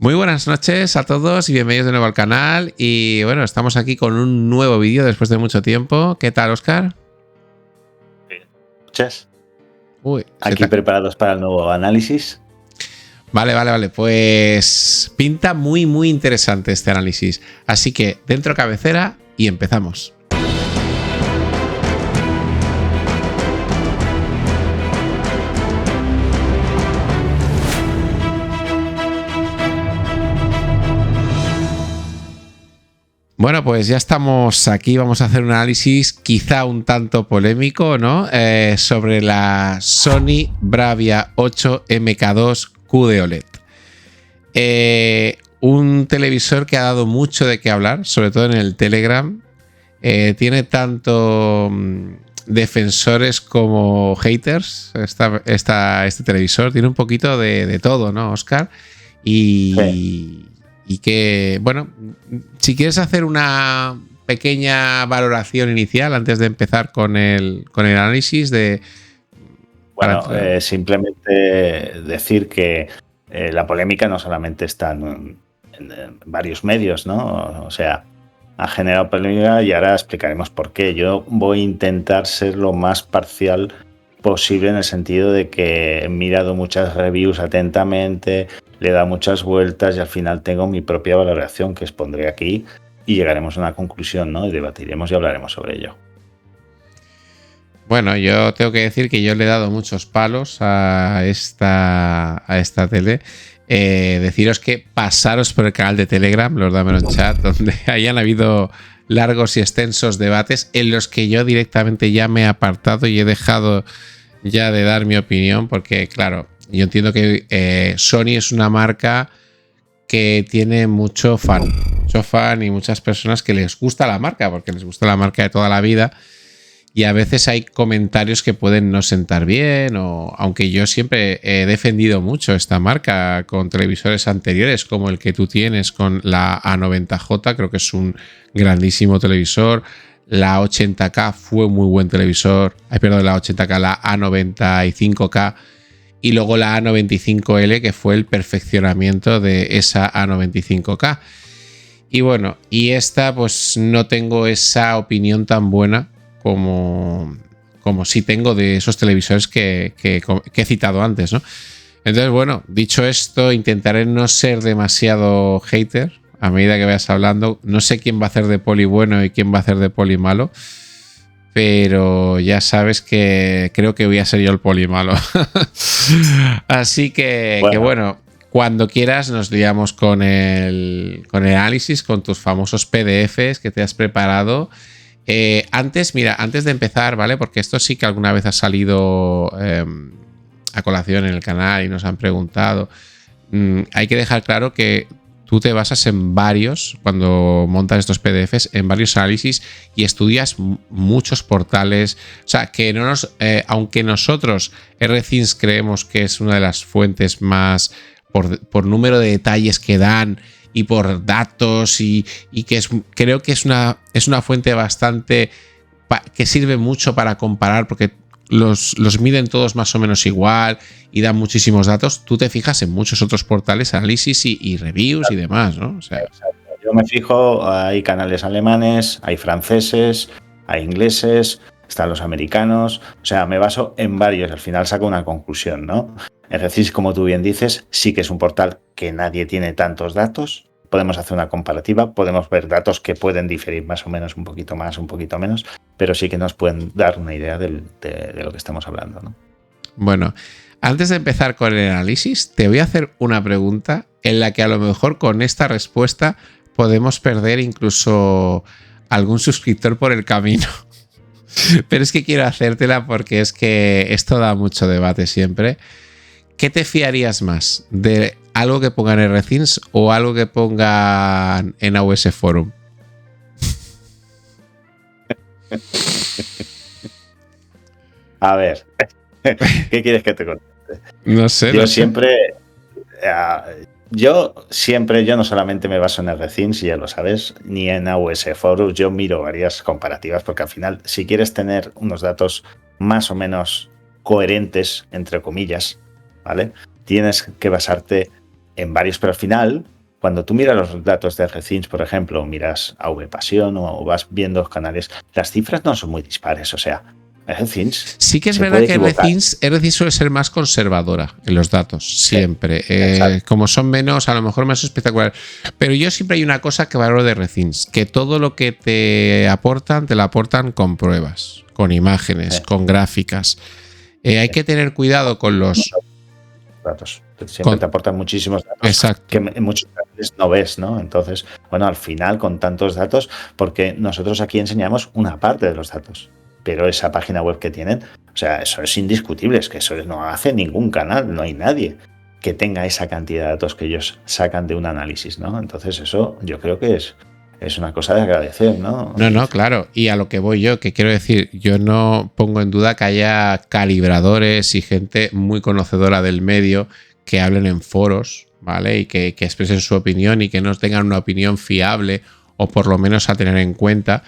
Muy buenas noches a todos y bienvenidos de nuevo al canal. Y bueno, estamos aquí con un nuevo vídeo después de mucho tiempo. ¿Qué tal, Óscar? Noches. Uy, Aquí preparados para el nuevo análisis. Vale. Pues pinta muy interesante este análisis. Así que dentro cabecera y empezamos. Bueno, pues ya estamos aquí, vamos a hacer un análisis quizá un tanto polémico, ¿no? Sobre la Sony Bravia 8 MK2 QD OLED. Un televisor que ha dado mucho de qué hablar, sobre todo en el Telegram. Tiene tanto defensores como haters este televisor. Tiene un poquito de todo, ¿no, Óscar? Sí. Y que, bueno, si quieres hacer una pequeña valoración inicial antes de empezar con el análisis de... Bueno, simplemente decir que la polémica no solamente está en varios medios, ¿no? O sea, ha generado polémica y ahora explicaremos por qué. Yo voy a intentar ser lo más parcial posible en el sentido de que he mirado muchas reviews atentamente, le he dado muchas vueltas y al final tengo mi propia valoración que expondré aquí y llegaremos a una conclusión, ¿no? Y debatiremos y hablaremos sobre ello. Bueno, yo tengo que decir que yo le he dado muchos palos a esta tele. Deciros que pasaros por el canal de Telegram, los dámelo en chat, donde hayan habido largos y extensos debates en los que yo directamente ya me he apartado y he dejado ya de dar mi opinión, porque claro, yo entiendo que Sony es una marca que tiene mucho fan y muchas personas que les gusta la marca, porque les gusta la marca de toda la vida. Y a veces hay comentarios que pueden no sentar bien, o aunque yo siempre he defendido mucho esta marca con televisores anteriores, como el que tú tienes con la A90J, creo que es un grandísimo televisor. La 80K fue muy buen televisor. La 80K, la A95K y luego la A95L, que fue el perfeccionamiento de esa A95K. Y bueno, y esta pues no tengo esa opinión tan buena como sí tengo de esos televisores que he citado antes, ¿no? Entonces, bueno, dicho esto, intentaré no ser demasiado hater a medida que vayas hablando. No sé quién va a hacer de poli bueno y quién va a hacer de poli malo, pero ya sabes que creo que voy a ser yo el poli malo. Así que bueno, cuando quieras nos liamos con el análisis, con tus famosos PDFs que te has preparado. Antes de empezar, ¿vale? Porque esto sí que alguna vez ha salido a colación en el canal y nos han preguntado. Hay que dejar claro que tú te basas en varios, cuando montas estos PDFs, en varios análisis y estudias muchos portales. O sea, que no nos, aunque nosotros, RCins, creemos que es una de las fuentes más por número de detalles que dan y por datos y que creo que es una fuente bastante que sirve mucho para comparar, porque los miden todos más o menos igual y dan muchísimos datos. Tú te fijas en muchos otros portales, análisis y reviews y demás, ¿no? O sea, yo me fijo, hay canales alemanes, hay franceses, hay ingleses, están los americanos, o sea, me baso en varios, al final saco una conclusión, ¿no? Es decir, como tú bien dices, sí que es un portal que nadie tiene tantos datos, podemos hacer una comparativa, podemos ver datos que pueden diferir más o menos, un poquito más, un poquito menos, pero sí que nos pueden dar una idea de lo que estamos hablando, ¿no? Bueno, antes de empezar con el análisis, te voy a hacer una pregunta en la que a lo mejor con esta respuesta podemos perder incluso algún suscriptor por el camino. Pero es que quiero hacértela porque es que esto da mucho debate siempre. ¿Qué te fiarías más? ¿De algo que pongan en RCins o algo que pongan en AOS Forum? A ver, ¿qué quieres que te conteste? No sé. Yo no solamente me baso en RCins, ya lo sabes, ni en AOS Forum, yo miro varias comparativas, porque al final, si quieres tener unos datos más o menos coherentes, entre comillas, ¿vale? Tienes que basarte en varios, pero al final, cuando tú miras los datos de RCINS, por ejemplo, miras AV Pasión o vas viendo los canales, las cifras no son muy dispares, o sea, RCINS sí que es verdad que RCINS suele ser más conservadora en los datos, siempre. Sí, como son menos, a lo mejor más espectacular. Pero yo siempre hay una cosa que valoro de RCINS, que todo lo que te lo aportan con pruebas, con imágenes, con gráficas. Hay que tener cuidado con los datos. Siempre te aportan muchísimos datos que en muchos casos no ves, ¿no? Entonces, bueno, al final con tantos datos, porque nosotros aquí enseñamos una parte de los datos, pero esa página web que tienen, o sea, eso es indiscutible, es que eso no hace ningún canal, no hay nadie que tenga esa cantidad de datos que ellos sacan de un análisis, ¿no? Entonces eso yo creo que es una cosa de agradecer, ¿no? No, claro. Y a lo que voy yo, que quiero decir, yo no pongo en duda que haya calibradores y gente muy conocedora del medio que hablen en foros, ¿vale? Y que expresen su opinión y que no tengan una opinión fiable o por lo menos a tener en cuenta.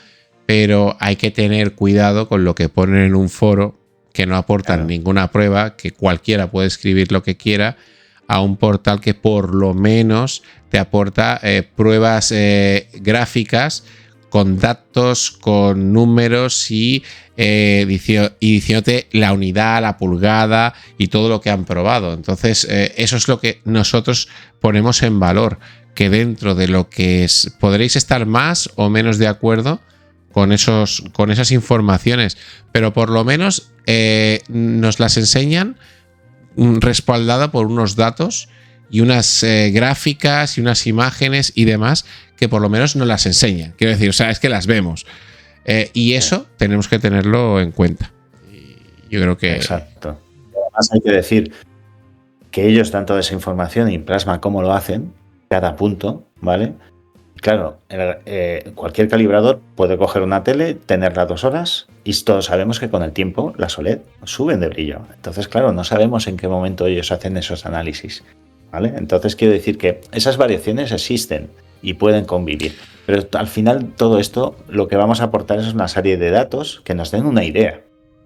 Pero hay que tener cuidado con lo que ponen en un foro, que no aportan ninguna prueba, que cualquiera puede escribir lo que quiera, a un portal que por lo menos te aporta pruebas gráficas con datos, con números y diciéndote la unidad, la pulgada y todo lo que han probado. Entonces, eso es lo que nosotros ponemos en valor, que dentro de lo que podréis estar más o menos de acuerdo con esas informaciones, pero por lo menos nos las enseñan respaldada por unos datos y unas gráficas y unas imágenes y demás que por lo menos nos las enseñan. Quiero decir, o sea, es que las vemos. Y eso tenemos que tenerlo en cuenta. Y yo creo que... Exacto. Además hay que decir que ellos dan toda esa información y plasman cómo lo hacen, cada punto, ¿vale? Claro, cualquier calibrador puede coger una tele, tenerla 2 horas y todos sabemos que con el tiempo las OLED suben de brillo. Entonces, claro, no sabemos en qué momento ellos hacen esos análisis, ¿vale? Entonces, quiero decir que esas variaciones existen y pueden convivir. Pero al final, todo esto, lo que vamos a aportar es una serie de datos que nos den una idea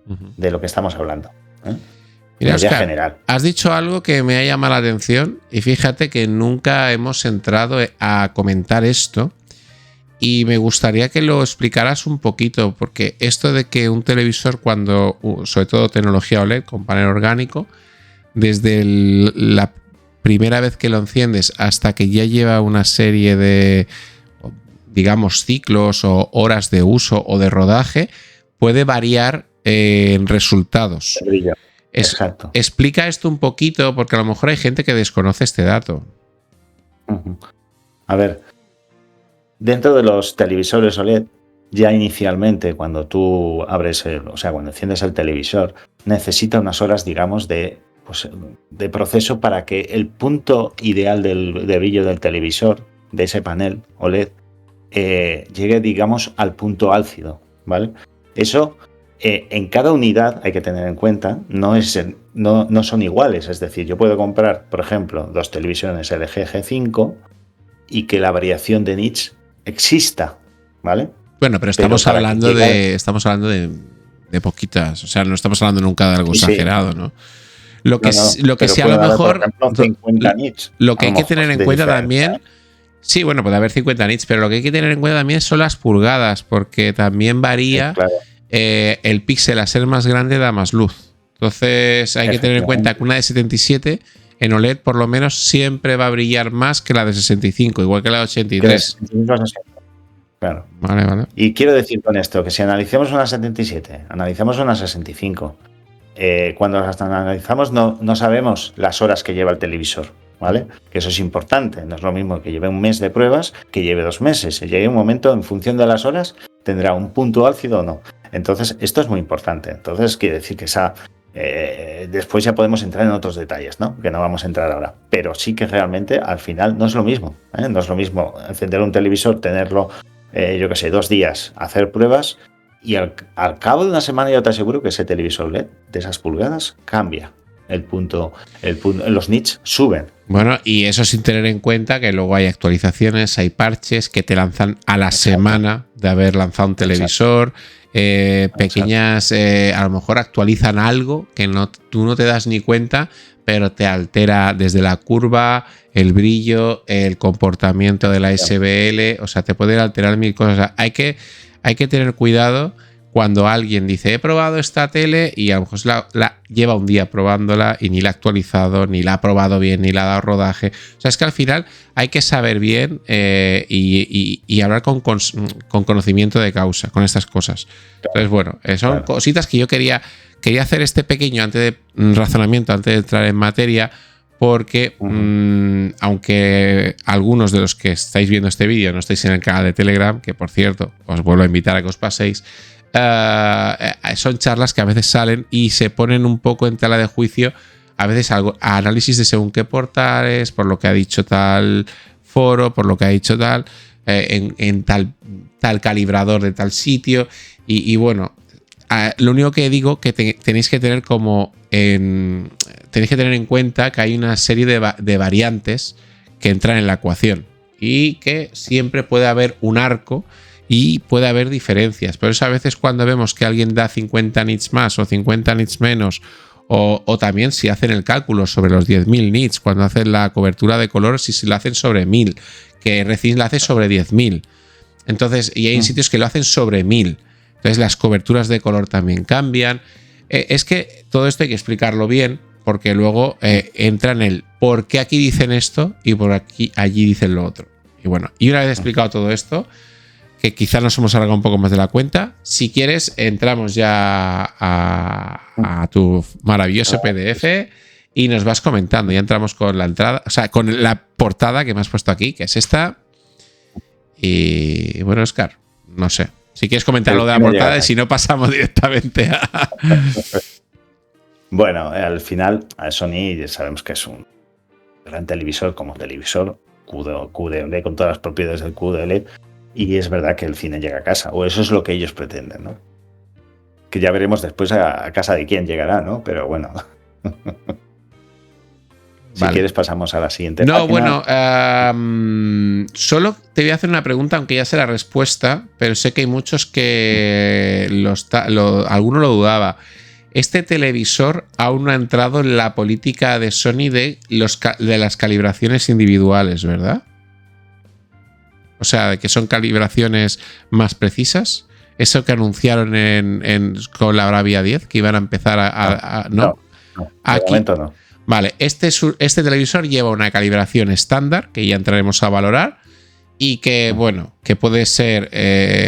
de lo que estamos hablando, ¿eh? Mira, Oscar, has dicho algo que me ha llamado la atención y fíjate que nunca hemos entrado a comentar esto y me gustaría que lo explicaras un poquito, porque esto de que un televisor, cuando, sobre todo tecnología OLED con panel orgánico, desde la primera vez que lo enciendes hasta que ya lleva una serie de, digamos, ciclos o horas de uso o de rodaje, puede variar en resultados. Exacto. Explica esto un poquito, porque a lo mejor hay gente que desconoce este dato. A ver, dentro de los televisores OLED, ya inicialmente cuando tú abres, cuando enciendes el televisor, necesita unas horas, digamos, de proceso para que el punto ideal de brillo del televisor, de ese panel OLED, llegue, digamos, al punto álcido, ¿vale? Eso... en cada unidad hay que tener en cuenta, no son iguales. Es decir, yo puedo comprar, por ejemplo, 2 televisiones LG G5 y que la variación de nits exista, ¿vale? Bueno, pero estamos hablando de poquitas, o sea, no estamos hablando nunca de algo exagerado, ¿no? Lo que sí, a lo mejor, por ejemplo, 50 nits, lo que hay que tener en cuenta también, sí, bueno, puede haber 50 nits, pero lo que hay que tener en cuenta también son las pulgadas, porque también varía. Sí, claro. El píxel a ser más grande da más luz. Entonces hay que tener en cuenta que una de 77 en OLED por lo menos siempre va a brillar más que la de 65, igual que la de 83. Claro. Vale. Y quiero decir con esto que si analizamos una 77, analizamos una 65, cuando las analizamos no sabemos las horas que lleva el televisor, ¿vale? Que eso es importante. No es lo mismo que lleve un mes de pruebas que lleve 2 meses. Llegue un momento, en función de las horas, tendrá un punto álcido o no. Entonces, esto es muy importante. Entonces, quiere decir que después ya podemos entrar en otros detalles, ¿no? Que no vamos a entrar ahora. Pero sí que realmente, al final, no es lo mismo, ¿eh? No es lo mismo encender un televisor, tenerlo, 2 días, hacer pruebas, y al cabo de una semana yo te aseguro que ese televisor LED de esas pulgadas cambia. El punto, los nits suben. Bueno, y eso sin tener en cuenta que luego hay actualizaciones, hay parches que te lanzan a la semana de haber lanzado un televisor. Pequeñas, a lo mejor actualizan algo que tú no te das ni cuenta, pero te altera desde la curva, el brillo, el comportamiento de la SBL, o sea, te puede alterar mil cosas. O sea, hay que tener cuidado cuando alguien dice, he probado esta tele y a lo mejor la lleva un día probándola y ni la ha actualizado, ni la ha probado bien, ni la ha dado rodaje. O sea, es que al final hay que saber bien y hablar con conocimiento de causa, con estas cosas. Entonces, bueno, son cositas que yo quería hacer este pequeño razonamiento antes de entrar en materia, porque aunque algunos de los que estáis viendo este vídeo no estáis en el canal de Telegram, que por cierto, os vuelvo a invitar a que os paséis, son charlas que a veces salen y se ponen un poco en tela de juicio, a veces a análisis de según qué portales, por lo que ha dicho tal foro, por lo que ha dicho tal, en tal calibrador de tal sitio, y bueno, lo único que digo que tenéis que tener tenéis que tener en cuenta que hay una serie de variantes que entran en la ecuación y que siempre puede haber un arco y puede haber diferencias. Por eso a veces cuando vemos que alguien da 50 nits más o 50 nits menos, o también si hacen el cálculo sobre los 10.000 nits, cuando hacen la cobertura de color, si se lo hacen sobre 1000, que recién la hace sobre 10.000. Entonces, y hay sitios que lo hacen sobre 1000. Entonces las coberturas de color también cambian. Es que todo esto hay que explicarlo bien, porque luego entra en el por qué aquí dicen esto y allí dicen lo otro. Y bueno, y una vez explicado todo esto, que quizá nos hemos alargado un poco más de la cuenta, si quieres entramos ya a tu maravilloso PDF y nos vas comentando. Ya entramos con la entrada, o sea, con la portada que me has puesto aquí, que es esta. Y bueno, Óscar, no sé. Si quieres comentar lo de la portada y si no pasamos directamente a... Bueno, al final Sony ya sabemos que es un gran televisor como televisor QLED con todas las propiedades del QLED, y es verdad que el cine llega a casa, o eso es lo que ellos pretenden, ¿no? Que ya veremos después a casa de quién llegará, ¿no? Pero bueno. Si quieres pasamos a la siguiente página. Bueno, solo te voy a hacer una pregunta, aunque ya sé la respuesta, pero sé que hay muchos que alguno lo dudaba. Este televisor aún no ha entrado en la política de Sony de las calibraciones individuales, ¿verdad? O sea, de que son calibraciones más precisas. Eso que anunciaron con la Bravia 10, que iban a empezar No, de momento no. Vale, este televisor lleva una calibración estándar, que ya entraremos a valorar, y que, bueno, que puede ser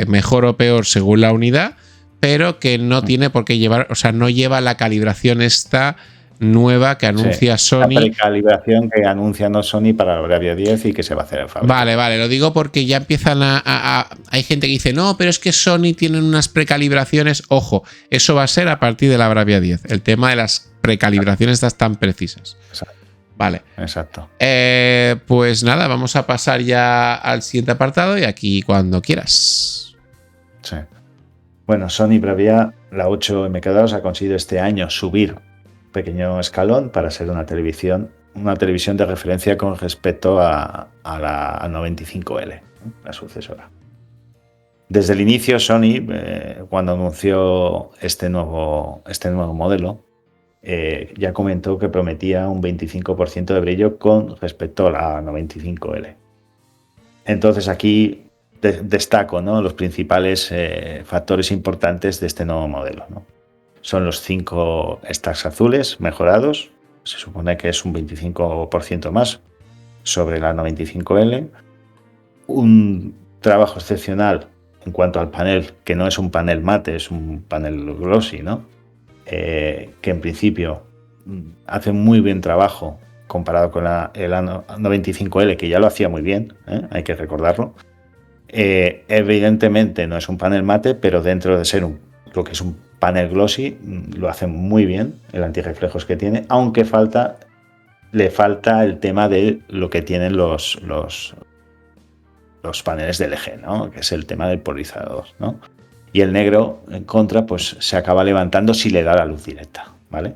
mejor o peor según la unidad, pero que no tiene por qué llevar, o sea, no lleva la calibración esta nueva que anuncia Sony. La precalibración que anuncia Sony para la Bravia 10 y que se va a hacer en fábrica. Vale, lo digo porque ya empiezan hay gente que dice, no, pero es que Sony tienen unas precalibraciones. Ojo, eso va a ser a partir de la Bravia 10, el tema de las precalibraciones estas tan precisas. Exacto. Vale. Exacto. Pues nada, vamos a pasar ya al siguiente apartado y aquí cuando quieras. Sí. Bueno, Sony Bravia, la 8 MK2, ha conseguido este año subir un pequeño escalón para ser una televisión de referencia con respecto a la 95L, la sucesora. Desde el inicio, Sony, cuando anunció este nuevo modelo, ya comentó que prometía un 25% de brillo con respecto a la 95L. Entonces aquí destaco, ¿no?, los principales factores importantes de este nuevo modelo, ¿no? Son los 5 stacks azules mejorados, se supone que es un 25% más sobre la 95L, un trabajo excepcional en cuanto al panel, que no es un panel mate, es un panel glossy, ¿no? Que en principio hace muy buen trabajo comparado con el 95L, que ya lo hacía muy bien, hay que recordarlo. Evidentemente no es un panel mate, pero dentro de ser lo que es un panel glossy, lo hace muy bien, el antirreflejos que tiene, aunque le falta el tema de lo que tienen los paneles de LG, ¿no?, que es el tema del polarizador, ¿no? Y el negro, en contra, pues se acaba levantando si le da la luz directa, ¿vale?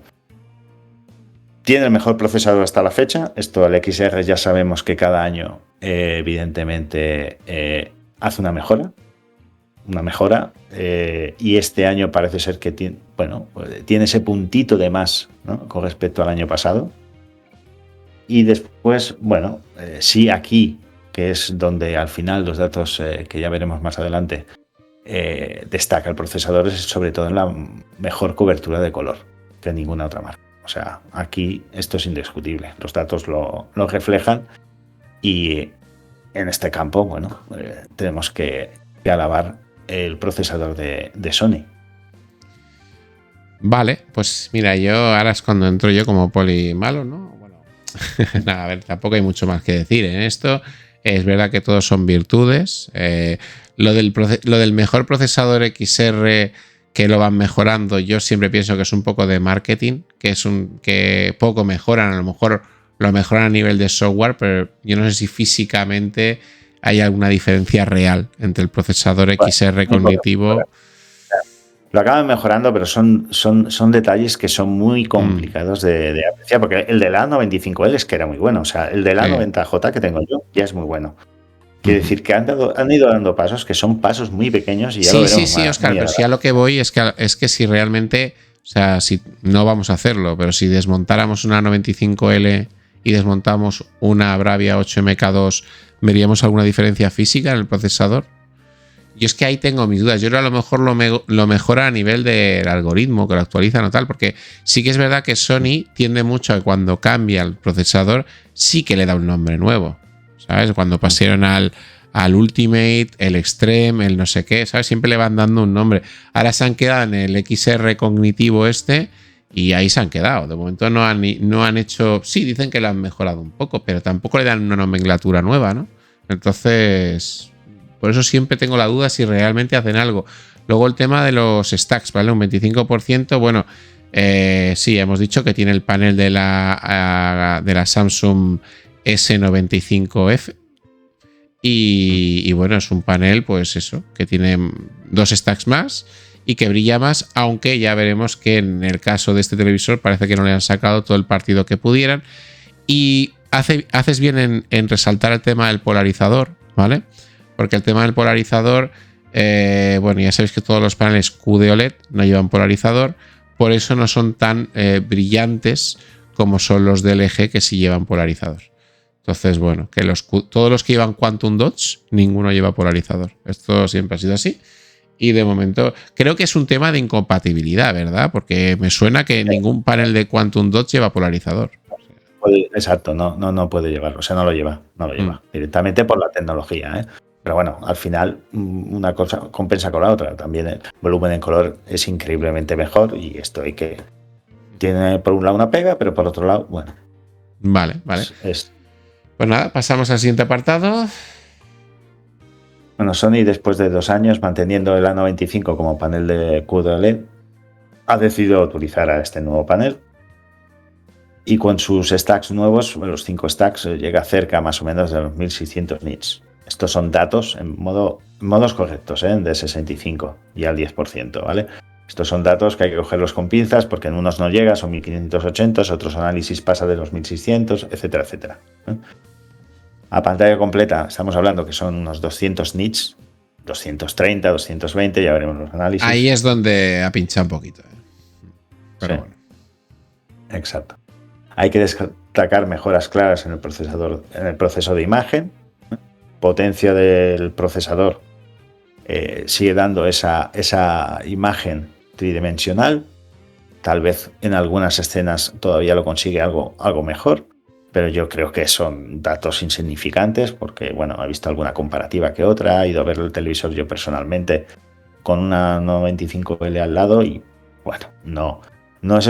Tiene el mejor procesador hasta la fecha. Esto, el XR, ya sabemos que cada año, evidentemente, hace una mejora. Y este año parece ser que tiene ese puntito de más, ¿no?, con respecto al año pasado. Y después, bueno, sí aquí, que es donde al final los datos que ya veremos más adelante, destaca el procesador, es sobre todo en la mejor cobertura de color que ninguna otra marca. O sea, aquí esto es indiscutible. Los datos lo reflejan y en este campo, bueno, tenemos que alabar el procesador de Sony. Vale, pues mira, yo ahora es cuando entro yo como poli malo, ¿no? Bueno, nada, a ver, tampoco hay mucho más que decir en esto. Es verdad que todos son virtudes. Lo del mejor procesador XR que lo van mejorando, yo siempre pienso que es un poco de marketing, que poco mejoran, a lo mejor lo mejoran a nivel de software, pero yo no sé si físicamente hay alguna diferencia real entre el procesador XR cognitivo. Lo acaban mejorando, pero son detalles que son muy complicados de apreciar, porque el del A95L es que era muy bueno, o sea, el del A90J que tengo yo ya es muy bueno. Quiere decir que han ido dando pasos que son pasos muy pequeños y ya lo veremos. Sí, Óscar, pero si a lo que voy es que si realmente, o sea, si no vamos a hacerlo, pero si desmontáramos una 95L y desmontamos una Bravia 8MK2, ¿veríamos alguna diferencia física en el procesador? Yo es que ahí tengo mis dudas. Yo a lo mejor lo mejora a nivel del algoritmo, que lo actualizan o tal, porque sí que es verdad que Sony tiende mucho a que cuando cambia el procesador sí que le da un nombre nuevo. ¿Sabes? Cuando pasaron al Ultimate, el Extreme, el no sé qué, ¿sabes? Siempre le van dando un nombre. Ahora se han quedado en el XR cognitivo y ahí se han quedado. De momento no han hecho... Sí, dicen que lo han mejorado un poco, pero tampoco le dan una nomenclatura nueva, ¿no? Entonces, por eso siempre tengo la duda si realmente hacen algo. Luego el tema de los stacks, ¿vale? Un 25%, bueno, sí, hemos dicho que tiene el panel de la Samsung S95F y bueno, es un panel pues eso, que tiene 2 stacks más y que brilla más, aunque ya veremos que en el caso de este televisor parece que no le han sacado todo el partido que pudieran. Y haces bien en resaltar el tema del polarizador, ¿vale? Porque el tema del polarizador, bueno, ya sabéis que todos los paneles QD-OLED no llevan polarizador, por eso no son tan brillantes como son los de LG que sí llevan polarizador. Entonces, bueno, que todos los que llevan Quantum Dots, ninguno lleva polarizador. Esto siempre ha sido así. Y de momento, creo que es un tema de incompatibilidad, ¿verdad? Porque me suena que ningún panel de Quantum Dots lleva polarizador. Exacto, no puede llevarlo. O sea, no lo lleva. Directamente por la tecnología, ¿eh? Pero bueno, al final una cosa compensa con la otra. También el volumen en color es increíblemente mejor y esto tiene por un lado una pega, pero por otro lado, bueno. Vale. Pues nada, pasamos al siguiente apartado. Bueno, Sony, después de 2 años manteniendo el A95 como panel de QD-OLED, ha decidido utilizar a este nuevo panel y con sus stacks nuevos, los 5 stacks, llega cerca más o menos de los 1600 nits. Estos son datos en modos correctos, de 65 y al 10%, ¿vale? Estos son datos que hay que cogerlos con pinzas porque en unos no llega, son 1580, otros análisis pasa de los 1600, etcétera, etcétera. A pantalla completa estamos hablando que son unos 200 nits, 230, 220, ya veremos los análisis. Ahí es donde ha pinchado un poquito. Pero sí. Bueno. Exacto. Hay que destacar mejoras claras en el proceso de imagen. Potencia del procesador sigue dando esa imagen tridimensional. Tal vez en algunas escenas todavía lo consigue algo mejor, pero yo creo que son datos insignificantes porque, bueno, he visto alguna comparativa que otra, he ido a ver el televisor yo personalmente con una 95L al lado y, bueno, no es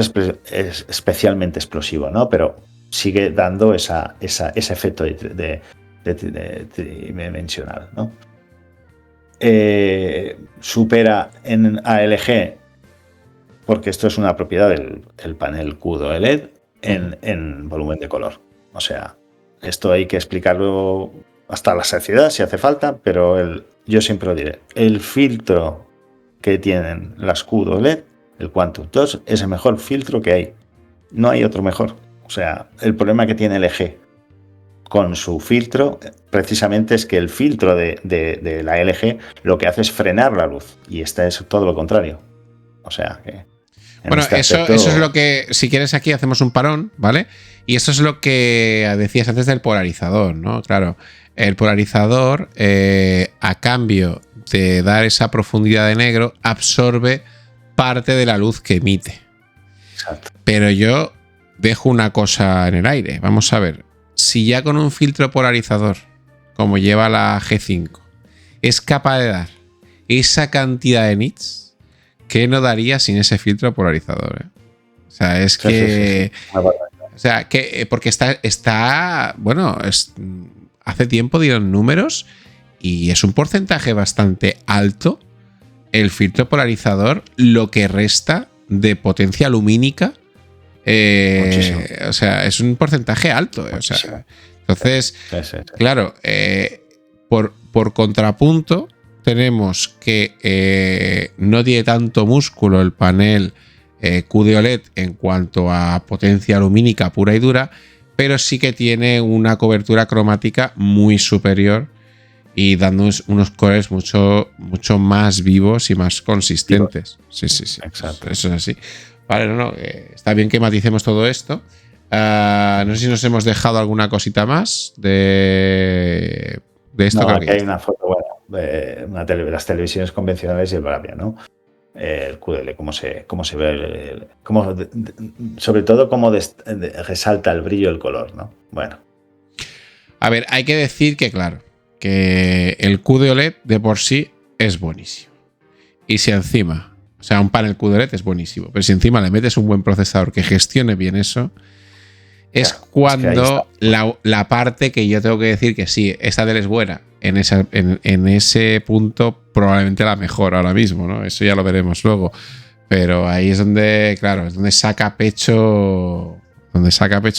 especialmente explosivo, ¿no? Pero sigue dando ese efecto tridimensional, ¿no? Supera en ALG, porque esto es una propiedad del panel QD-OLED en volumen de color. O sea, esto hay que explicarlo hasta la saciedad si hace falta, pero yo siempre lo diré. El filtro que tienen las QD-OLED, el Quantum Dots, es el mejor filtro que hay. No hay otro mejor. O sea, el problema que tiene LG con su filtro precisamente es que el filtro de la LG lo que hace es frenar la luz y esta es todo lo contrario. O sea que... Bueno, eso es lo que, si quieres aquí hacemos un parón, ¿vale? Y eso es lo que decías antes del polarizador, ¿no? Claro, el polarizador, a cambio de dar esa profundidad de negro, absorbe parte de la luz que emite. Exacto. Pero yo dejo una cosa en el aire. Vamos a ver, si ya con un filtro polarizador, como lleva la G5, es capaz de dar esa cantidad de nits, ¿qué no daría sin ese filtro polarizador? O sea, es que... Sí. O sea, que porque está bueno, hace tiempo dieron números y es un porcentaje bastante alto el filtro polarizador, lo que resta de potencia lumínica. O sea, es un porcentaje alto. O sea, entonces, claro, por contrapunto, tenemos que no tiene tanto músculo el panel QD-OLED en cuanto a potencia lumínica pura y dura, pero sí que tiene una cobertura cromática muy superior y dando unos colores mucho más vivos y más consistentes. Sí. Exacto. Eso es así. Vale, está bien que maticemos todo esto. No sé si nos hemos dejado alguna cosita más de esto. No, aquí hay una foto de las televisiones convencionales y el Bravia, ¿no? El QDL, cómo se ve, sobre todo cómo resalta el brillo, el color, ¿no? Bueno. A ver, hay que decir que, claro, que el QD-OLED de por sí es buenísimo. Y si encima, o sea, un panel QD-OLED es buenísimo, pero si encima le metes un buen procesador que gestione bien eso, es cuando la parte que yo tengo que decir que sí, esta tele es buena. En ese punto probablemente la mejor ahora mismo, ¿no? Eso ya lo veremos luego. Pero ahí es donde, claro, es donde saca pecho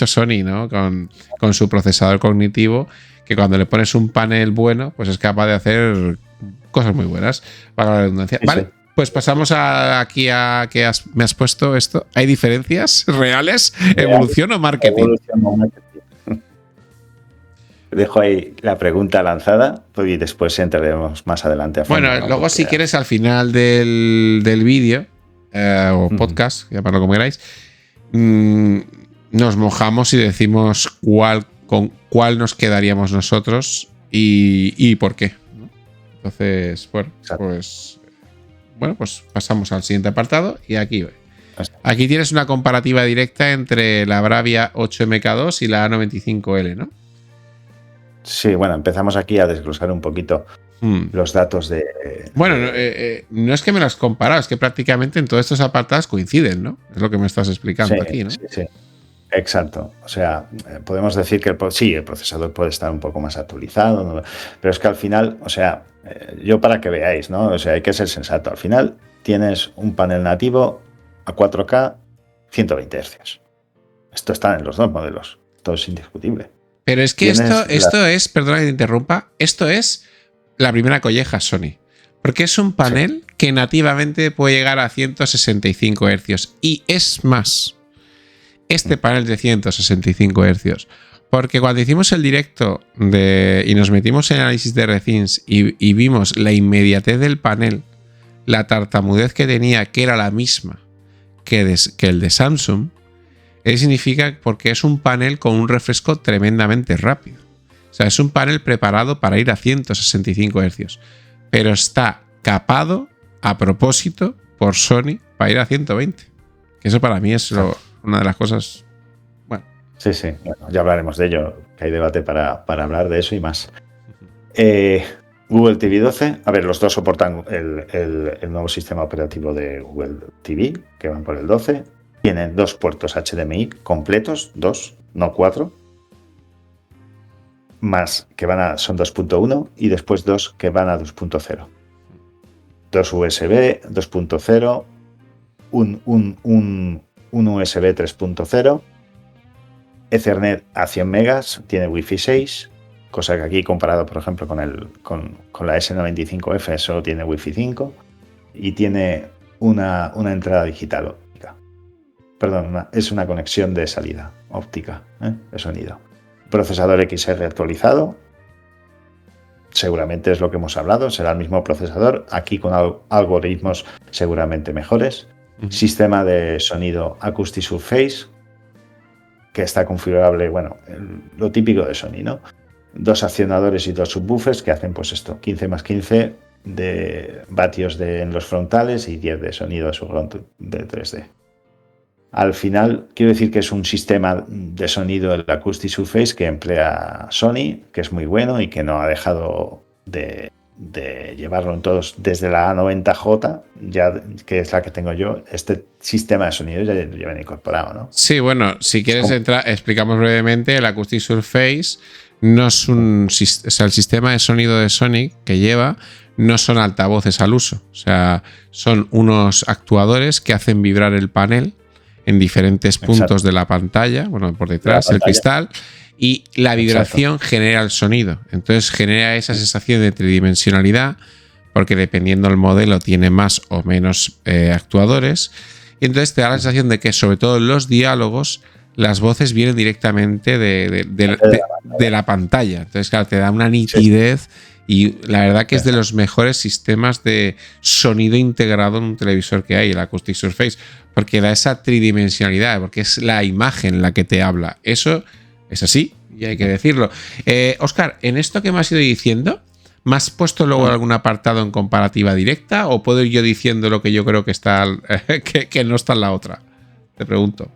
Sony, ¿no? Con su procesador cognitivo, que cuando le pones un panel bueno, pues es capaz de hacer cosas muy buenas, para la redundancia. Sí, vale, sí. Pues pasamos aquí a que me has puesto esto. ¿Hay diferencias reales? ¿Evolución o marketing? Evolución o marketing. Dejo ahí la pregunta lanzada y después entraremos más adelante a fondo. Bueno, ¿no? luego porque si quieres al final del vídeo o podcast, llamarlo como queráis, nos mojamos y decimos con cuál nos quedaríamos nosotros y por qué, ¿no? Entonces, pues pasamos al siguiente apartado y aquí tienes una comparativa directa entre la Bravia 8MK2 y la A95L, ¿no? Sí, bueno, empezamos aquí a desglosar un poquito los datos de... Bueno, no es que me las comparado, es que prácticamente en todos estos apartados coinciden, ¿no? Es lo que me estás explicando aquí, ¿no? Sí, exacto. O sea, podemos decir que el procesador puede estar un poco más actualizado, ¿no? Pero es que al final, o sea, yo para que veáis, ¿no? O sea, hay que ser sensato. Al final tienes un panel nativo a 4K, 120 Hz. Esto está en los dos modelos. Esto es indiscutible. Pero es que esto es, perdona que te interrumpa, esto es la primera colleja Sony. Porque es un panel que nativamente puede llegar a 165 Hz. Y es más, este panel de 165 Hz. Porque cuando hicimos el directo y nos metimos en análisis de RThings y vimos la inmediatez del panel, la tartamudez que tenía, que era la misma que el de Samsung, eso significa porque es un panel con un refresco tremendamente rápido. O sea, es un panel preparado para ir a 165 Hz, pero está capado a propósito por Sony para ir a 120. Que eso para mí es una de las cosas... Bueno. Sí. Bueno, ya hablaremos de ello, que hay debate para hablar de eso y más. Google TV 12. A ver, los dos soportan el nuevo sistema operativo de Google TV, que van por el 12. Tienen 2 puertos HDMI completos, 2, no 4. Más que son 2.1 y después 2 que van a 2.0. 2 USB 2.0, un USB 3.0, Ethernet a 100 megas, tiene Wi-Fi 6, cosa que aquí comparado, por ejemplo, con la S95F solo tiene Wi-Fi 5 y tiene una entrada digital óptica. Perdón, es una conexión de salida óptica de sonido. Procesador XR actualizado, seguramente es lo que hemos hablado, será el mismo procesador, aquí con algoritmos seguramente mejores. sistema de sonido Acoustic Surface, que está configurable, bueno, lo típico de Sony, ¿no? 2 accionadores y 2 subwoofers que hacen pues esto, 15 más 15 de vatios en los frontales y 10 de sonido de surround de 3D. Al final, quiero decir que es un sistema de sonido, el Acoustic Surface, que emplea Sony, que es muy bueno y que no ha dejado de llevarlo en todos, desde la A90J, ya que es la que tengo yo, este sistema de sonido ya lo llevan incorporado, ¿no? Sí, bueno, si quieres entrar, explicamos brevemente, el Acoustic Surface no es o sea, el sistema de sonido de Sony que lleva no son altavoces al uso, o sea, son unos actuadores que hacen vibrar el panel en diferentes puntos de la pantalla, bueno, por detrás, el cristal, y la vibración genera el sonido. Entonces genera esa sensación de tridimensionalidad, porque dependiendo del modelo tiene más o menos actuadores, y entonces te da la sensación de que, sobre todo en los diálogos, las voces vienen directamente de la pantalla. Entonces, claro, te da una nitidez. Y la verdad que es de los mejores sistemas de sonido integrado en un televisor que hay, el Acoustic Surface, porque da esa tridimensionalidad, porque es la imagen la que te habla. Eso es así y hay que decirlo. Óscar, en esto que me has ido diciendo, ¿me has puesto luego algún apartado en comparativa directa o puedo ir yo diciendo lo que yo creo que está que no está en la otra? Te pregunto.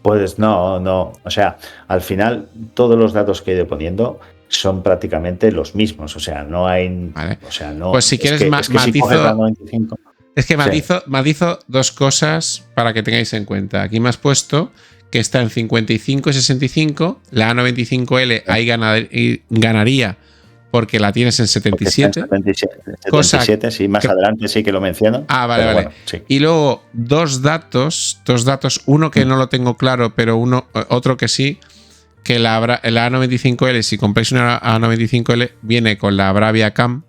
Pues no. O sea, al final todos los datos que he ido poniendo son prácticamente los mismos, o sea, no hay... Vale. O sea, no, pues si quieres matizo 2 cosas para que tengáis en cuenta. Aquí me has puesto que está en 55 y 65, la A95L ahí ganaría porque la tienes en 77. 77, sí, más adelante sí que lo menciono. Vale. Bueno, sí. Y luego dos datos, uno que no lo tengo claro, pero otro que sí, que la A95L, si compráis una A95L, viene con la Bravia Cam,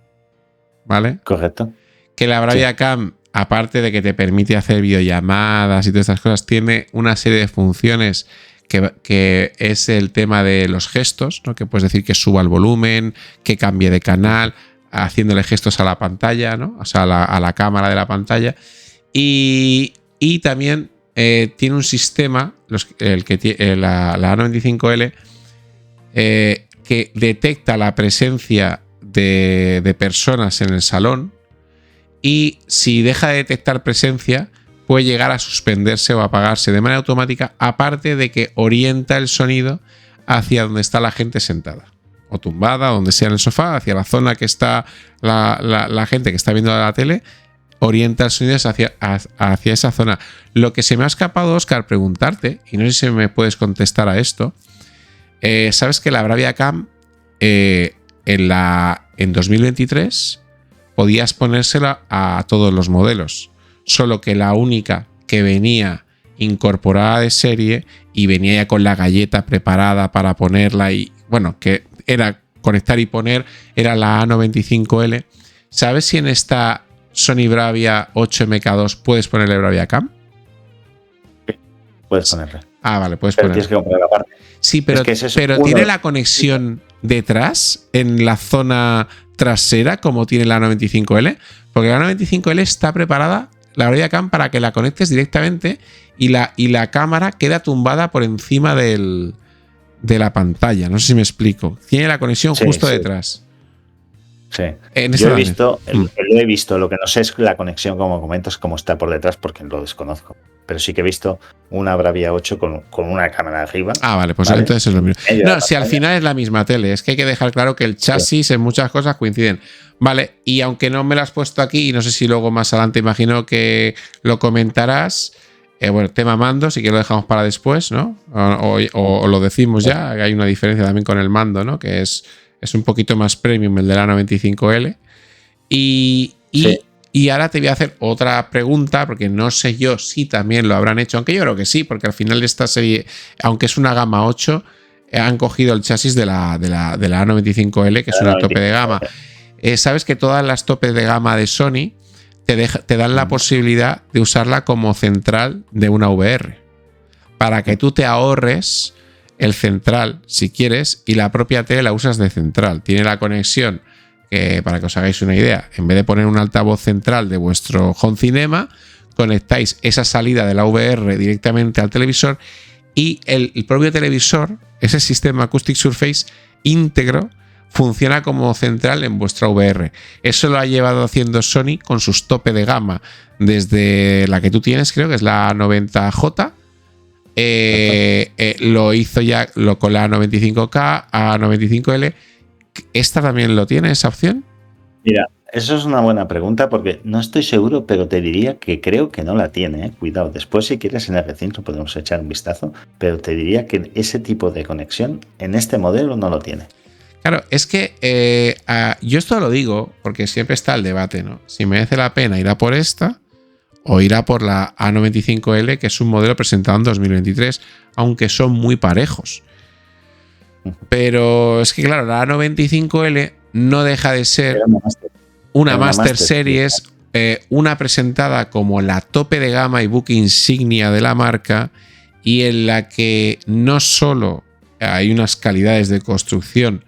¿vale? Correcto. Que la Bravia Cam, aparte de que te permite hacer videollamadas y todas estas cosas, tiene una serie de funciones que es el tema de los gestos, ¿no? Que puedes decir que suba el volumen, que cambie de canal, haciéndole gestos a la pantalla, ¿no? O sea, a la cámara de la pantalla. Y también tiene un sistema, la A95L, que detecta la presencia de personas en el salón y si deja de detectar presencia puede llegar a suspenderse o apagarse de manera automática, aparte de que orienta el sonido hacia donde está la gente sentada o tumbada, donde sea en el sofá, hacia la zona que está la gente que está viendo la tele, orienta el sonido hacia esa zona. Lo que se me ha escapado, Óscar, preguntarte, y no sé si me puedes contestar a esto, sabes que la Bravia Cam en 2023 podías ponérsela a todos los modelos, solo que la única que venía incorporada de serie y venía ya con la galleta preparada para ponerla y bueno, que era conectar y poner, era la A95L. ¿Sabes si en esta Sony Bravia 8 MK2 puedes ponerle Bravia Cam? Puedes ponerle. Vale, puedes ponerle. Tienes que comprar la parte. Sí, pero ¿tiene la conexión detrás, en la zona trasera, como tiene la A95L? Porque la A95L está preparada, la Bravia Cam, para que la conectes directamente y la cámara queda tumbada por encima de la pantalla. No sé si me explico. Tiene la conexión justo detrás. Sí. Yo lo he visto, lo que no sé es la conexión, como comentas, cómo está por detrás, porque lo desconozco. Pero sí que he visto una Bravia 8 con una cámara arriba. Vale, pues entonces es lo mismo. No, si al final es la misma tele, es que hay que dejar claro que el chasis en muchas cosas coinciden. Vale, y aunque no me lo has puesto aquí, y no sé si luego más adelante imagino que lo comentarás, bueno, tema mando, sí que lo dejamos para después, ¿no? O lo decimos ya, hay una diferencia también con el mando, ¿no? Que es un poquito más premium el de la 95L. Y ahora te voy a hacer otra pregunta, porque no sé yo si también lo habrán hecho, aunque yo creo que sí, porque al final de esta serie, aunque es una gama 8, han cogido el chasis de la A95L, que es una tope de gama. Sabes que todas las topes de gama de Sony te dan la posibilidad de usarla como central de una VR, para que tú te ahorres el central, si quieres, y la propia tele la usas de central. Tiene la conexión, para que os hagáis una idea, en vez de poner un altavoz central de vuestro home cinema, conectáis esa salida de la VR directamente al televisor y el propio televisor, ese sistema Acoustic Surface íntegro, funciona como central en vuestra VR. Eso lo ha llevado haciendo Sony con sus tope de gama, desde la que tú tienes, creo que es la A90J. Lo hizo ya con la A95K, A95L. ¿Esta también lo tiene, esa opción? Mira, eso es una buena pregunta porque no estoy seguro, pero te diría que creo que no la tiene. Cuidado, después si quieres en el recinto podemos echar un vistazo, pero te diría que ese tipo de conexión en este modelo no lo tiene. Claro, es que yo esto lo digo porque siempre está el debate, ¿no? Si merece la pena ir a por esta o ir a por la A95L, que es un modelo presentado en 2023, aunque son muy parejos. Pero es que, claro, la A95L no deja de ser una Master Series, una presentada como la tope de gama y buque insignia de la marca, y en la que no solo hay unas calidades de construcción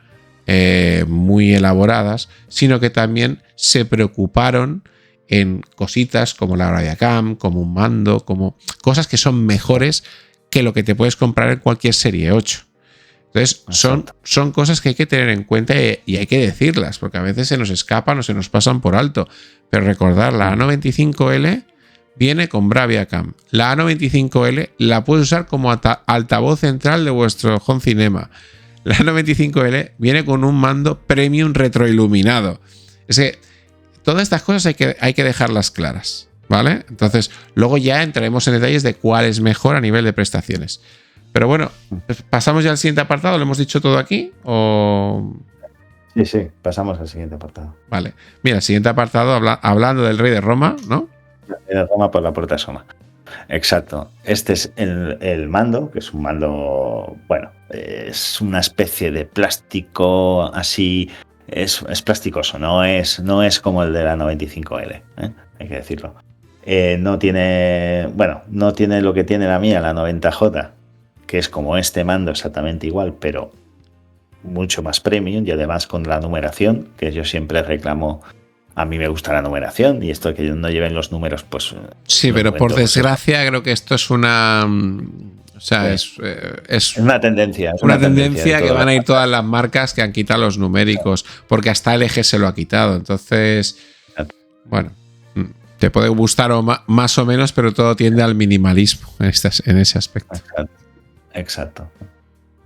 muy elaboradas, sino que también se preocuparon en cositas como la Bravia-Cam, como un mando, como cosas que son mejores que lo que te puedes comprar en cualquier Serie 8. Entonces, son cosas que hay que tener en cuenta y hay que decirlas, porque a veces se nos escapan o se nos pasan por alto. Pero recordar, la A95L viene con Bravia-Cam. La A95L la puedes usar como altavoz central de vuestro home cinema. La A95L viene con un mando premium retroiluminado. Es que todas estas cosas hay que dejarlas claras, ¿vale? Entonces, luego ya entraremos en detalles de cuál es mejor a nivel de prestaciones. Pero bueno, ¿pasamos ya al siguiente apartado? ¿Lo hemos dicho todo aquí? ¿O...? Sí, pasamos al siguiente apartado. Vale. Mira, el siguiente apartado hablando del rey de Roma, ¿no? El rey de Roma por la puerta asoma. Exacto. Este es el mando, que es un mando, bueno, es una especie de plástico así, es plasticoso, no es como el de la 95L, hay que decirlo. No tiene lo que tiene la mía, la 90J, que es como este mando exactamente igual, pero mucho más premium y además con la numeración, que yo siempre reclamo. A mí me gusta la numeración y esto que no lleven los números, pues... Sí, pero por desgracia creo que esto es una... O sea, es una tendencia. Es una tendencia que van a ir todas las marcas que han quitado los numéricos, porque hasta LG se lo ha quitado. Entonces, bueno, te puede gustar más o menos, pero todo tiende al minimalismo en ese aspecto. Exacto.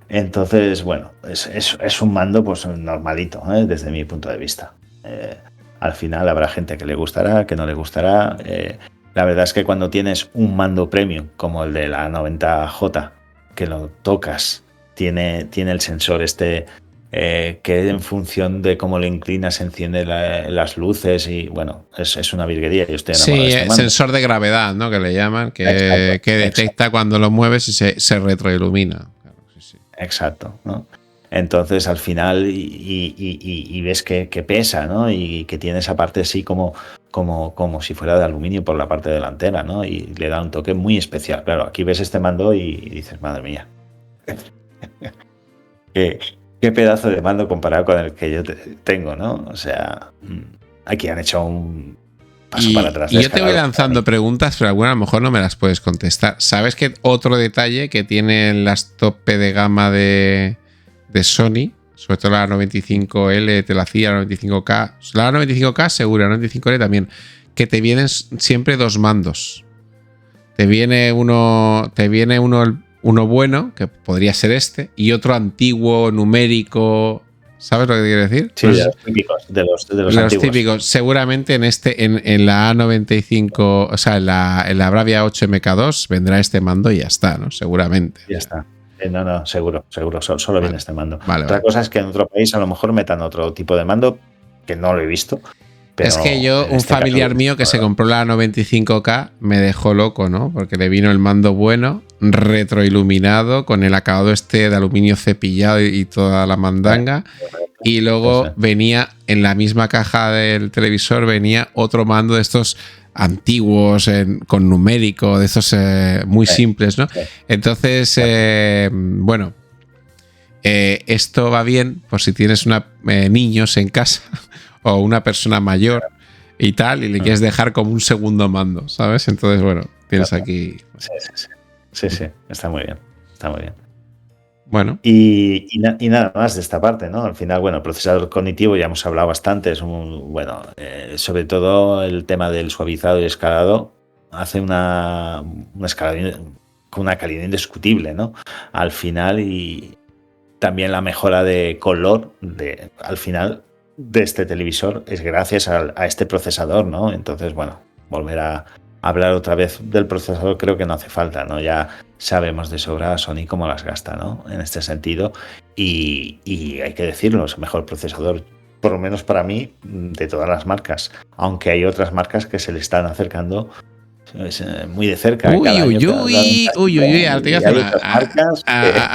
Entonces, bueno, es un mando pues normalito, desde mi punto de vista. Al final habrá gente que le gustará, que no le gustará. La verdad es que cuando tienes un mando premium como el de la 90J, que lo tocas, tiene el sensor que en función de cómo lo inclinas enciende las luces y bueno, es una virguería. Yo estoy enamorado de este mando. Sensor de gravedad, ¿no? Que le llaman, que detecta cuando lo mueves y se retroilumina. Exacto, ¿no? Entonces al final y ves que pesa, ¿no? Y que tiene esa parte así como si fuera de aluminio por la parte delantera, ¿no? Y le da un toque muy especial. Claro, aquí ves este mando y dices, madre mía, qué pedazo de mando comparado con el que yo tengo, ¿no? O sea, aquí han hecho un paso para atrás. Y yo te voy lanzando preguntas, pero algunas a lo mejor no me las puedes contestar. ¿Sabes que otro detalle que tienen las tope de gama de Sony, sobre todo la 95L, te la hacía la 95K, la 95K segura, la 95L también, que te vienen siempre dos mandos. Te viene uno bueno, que podría ser este, y otro antiguo, numérico. ¿Sabes lo que quiero decir? Sí, pues, de los típicos, de los antiguos. Típicos. Seguramente en la A95, o sea, en la Bravia 8 MK2 vendrá este mando y ya está, ¿no? Seguramente. Ya está. No, seguro. Solo viene este mando. Otra cosa es que en otro país a lo mejor metan otro tipo de mando que no lo he visto. Pero es que un familiar mío que se compró la 95K me dejó loco, ¿no? Porque le vino el mando bueno, retroiluminado, con el acabado de aluminio cepillado y toda la mandanga. Y luego venía en la misma caja del televisor, venía otro mando de estos antiguos, con numérico, de estos muy simples, ¿no? Entonces, bueno, esto va bien por si tienes niños en casa o una persona mayor y tal, y le quieres dejar como un segundo mando, ¿sabes? Entonces, bueno, tienes aquí... Sí, está muy bien, está muy bien. Bueno. Y nada más de esta parte, ¿no? Al final, bueno, procesador cognitivo ya hemos hablado bastante, es sobre todo el tema del suavizado y escalado hace una escalada con una calidad indiscutible, ¿no? Al final, y también la mejora de color al final de este televisor es gracias a este procesador, ¿no? Entonces, bueno, volver a hablar otra vez del procesador creo que no hace falta, ¿no? Ya sabemos de sobra a Sony cómo las gasta, ¿no? En este sentido, y hay que decirlo, es el mejor procesador, por lo menos para mí, de todas las marcas, aunque hay otras marcas que se le están acercando muy de cerca. Uy, ahora te voy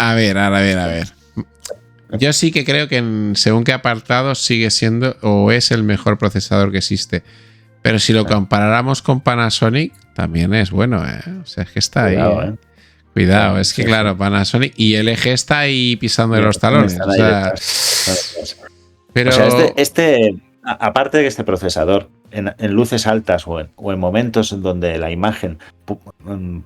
a ver. Yo sí que creo que según qué apartado sigue siendo o es el mejor procesador que existe. Pero si lo comparáramos con Panasonic, también es bueno, ¿eh? O sea, es que está ahí. Cuidado, es que claro, Panasonic y LG está ahí pisando de los talones. O sea, pero o sea, aparte de que este procesador en luces altas o en momentos en donde la imagen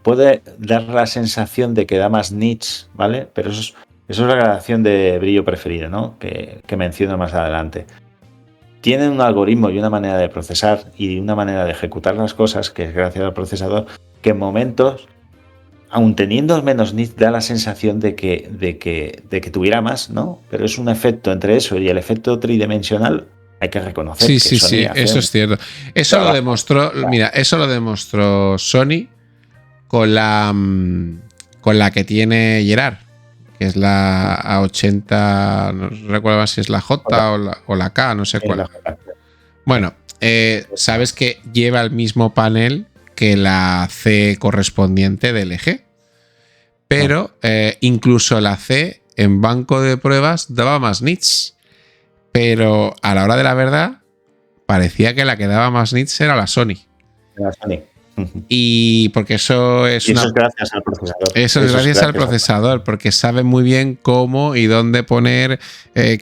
puede dar la sensación de que da más nits, ¿vale? Pero eso es la gradación de brillo preferido, ¿no? Que menciono más adelante. Tienen un algoritmo y una manera de procesar y una manera de ejecutar las cosas, que es gracias al procesador, que en momentos, aun teniendo menos nits, da la sensación de que tuviera más, ¿no? Pero es un efecto entre eso y el efecto tridimensional. Hay que reconocer. Sí, eso es cierto. Eso lo demostró, eso lo demostró Sony con la que tiene Gerard, que es la A80, no recuerdo más si es la J o la K, no sé cuál. Bueno, sabes que lleva el mismo panel que la C correspondiente de LG, pero incluso la C en banco de pruebas daba más nits. Pero a la hora de la verdad, parecía que la que daba más nits era la Sony. Y porque eso es gracias al procesador. Eso es gracias al procesador, porque sabe muy bien cómo y dónde poner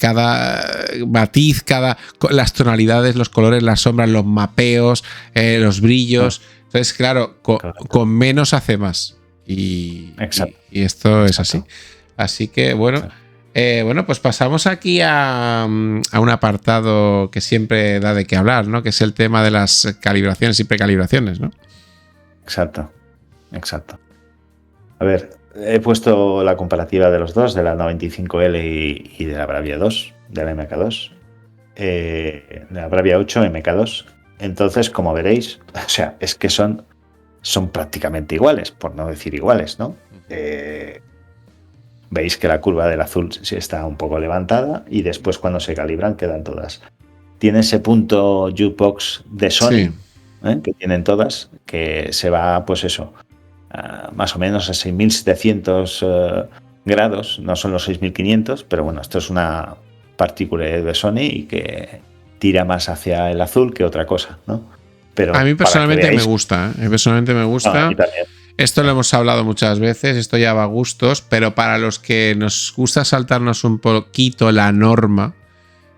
cada matiz, las tonalidades, los colores, las sombras, los mapeos, los brillos. Entonces, claro, con menos hace más. Y esto es así. Así que, bueno. Pues pasamos aquí a un apartado que siempre da de qué hablar, ¿no? Que es el tema de las calibraciones y precalibraciones, ¿no? Exacto. A ver, he puesto la comparativa de los dos, de la 95L y de la Bravia 2, de la MK2, de la Bravia 8 MK2. Entonces, como veréis, o sea, es que son prácticamente iguales, por no decir iguales, ¿no? Veis que la curva del azul sí está un poco levantada y después cuando se calibran quedan todas. Tiene ese punto jukebox de Sony, que tienen todas, que se va, pues eso, más o menos a 6700 grados, no son los 6500, pero bueno, esto es una partícula de Sony y que tira más hacia el azul que otra cosa, ¿no? Pero a mí personalmente me gusta, ¿eh? A mí también. Esto lo hemos hablado muchas veces, esto ya va a gustos, pero para los que nos gusta saltarnos un poquito la norma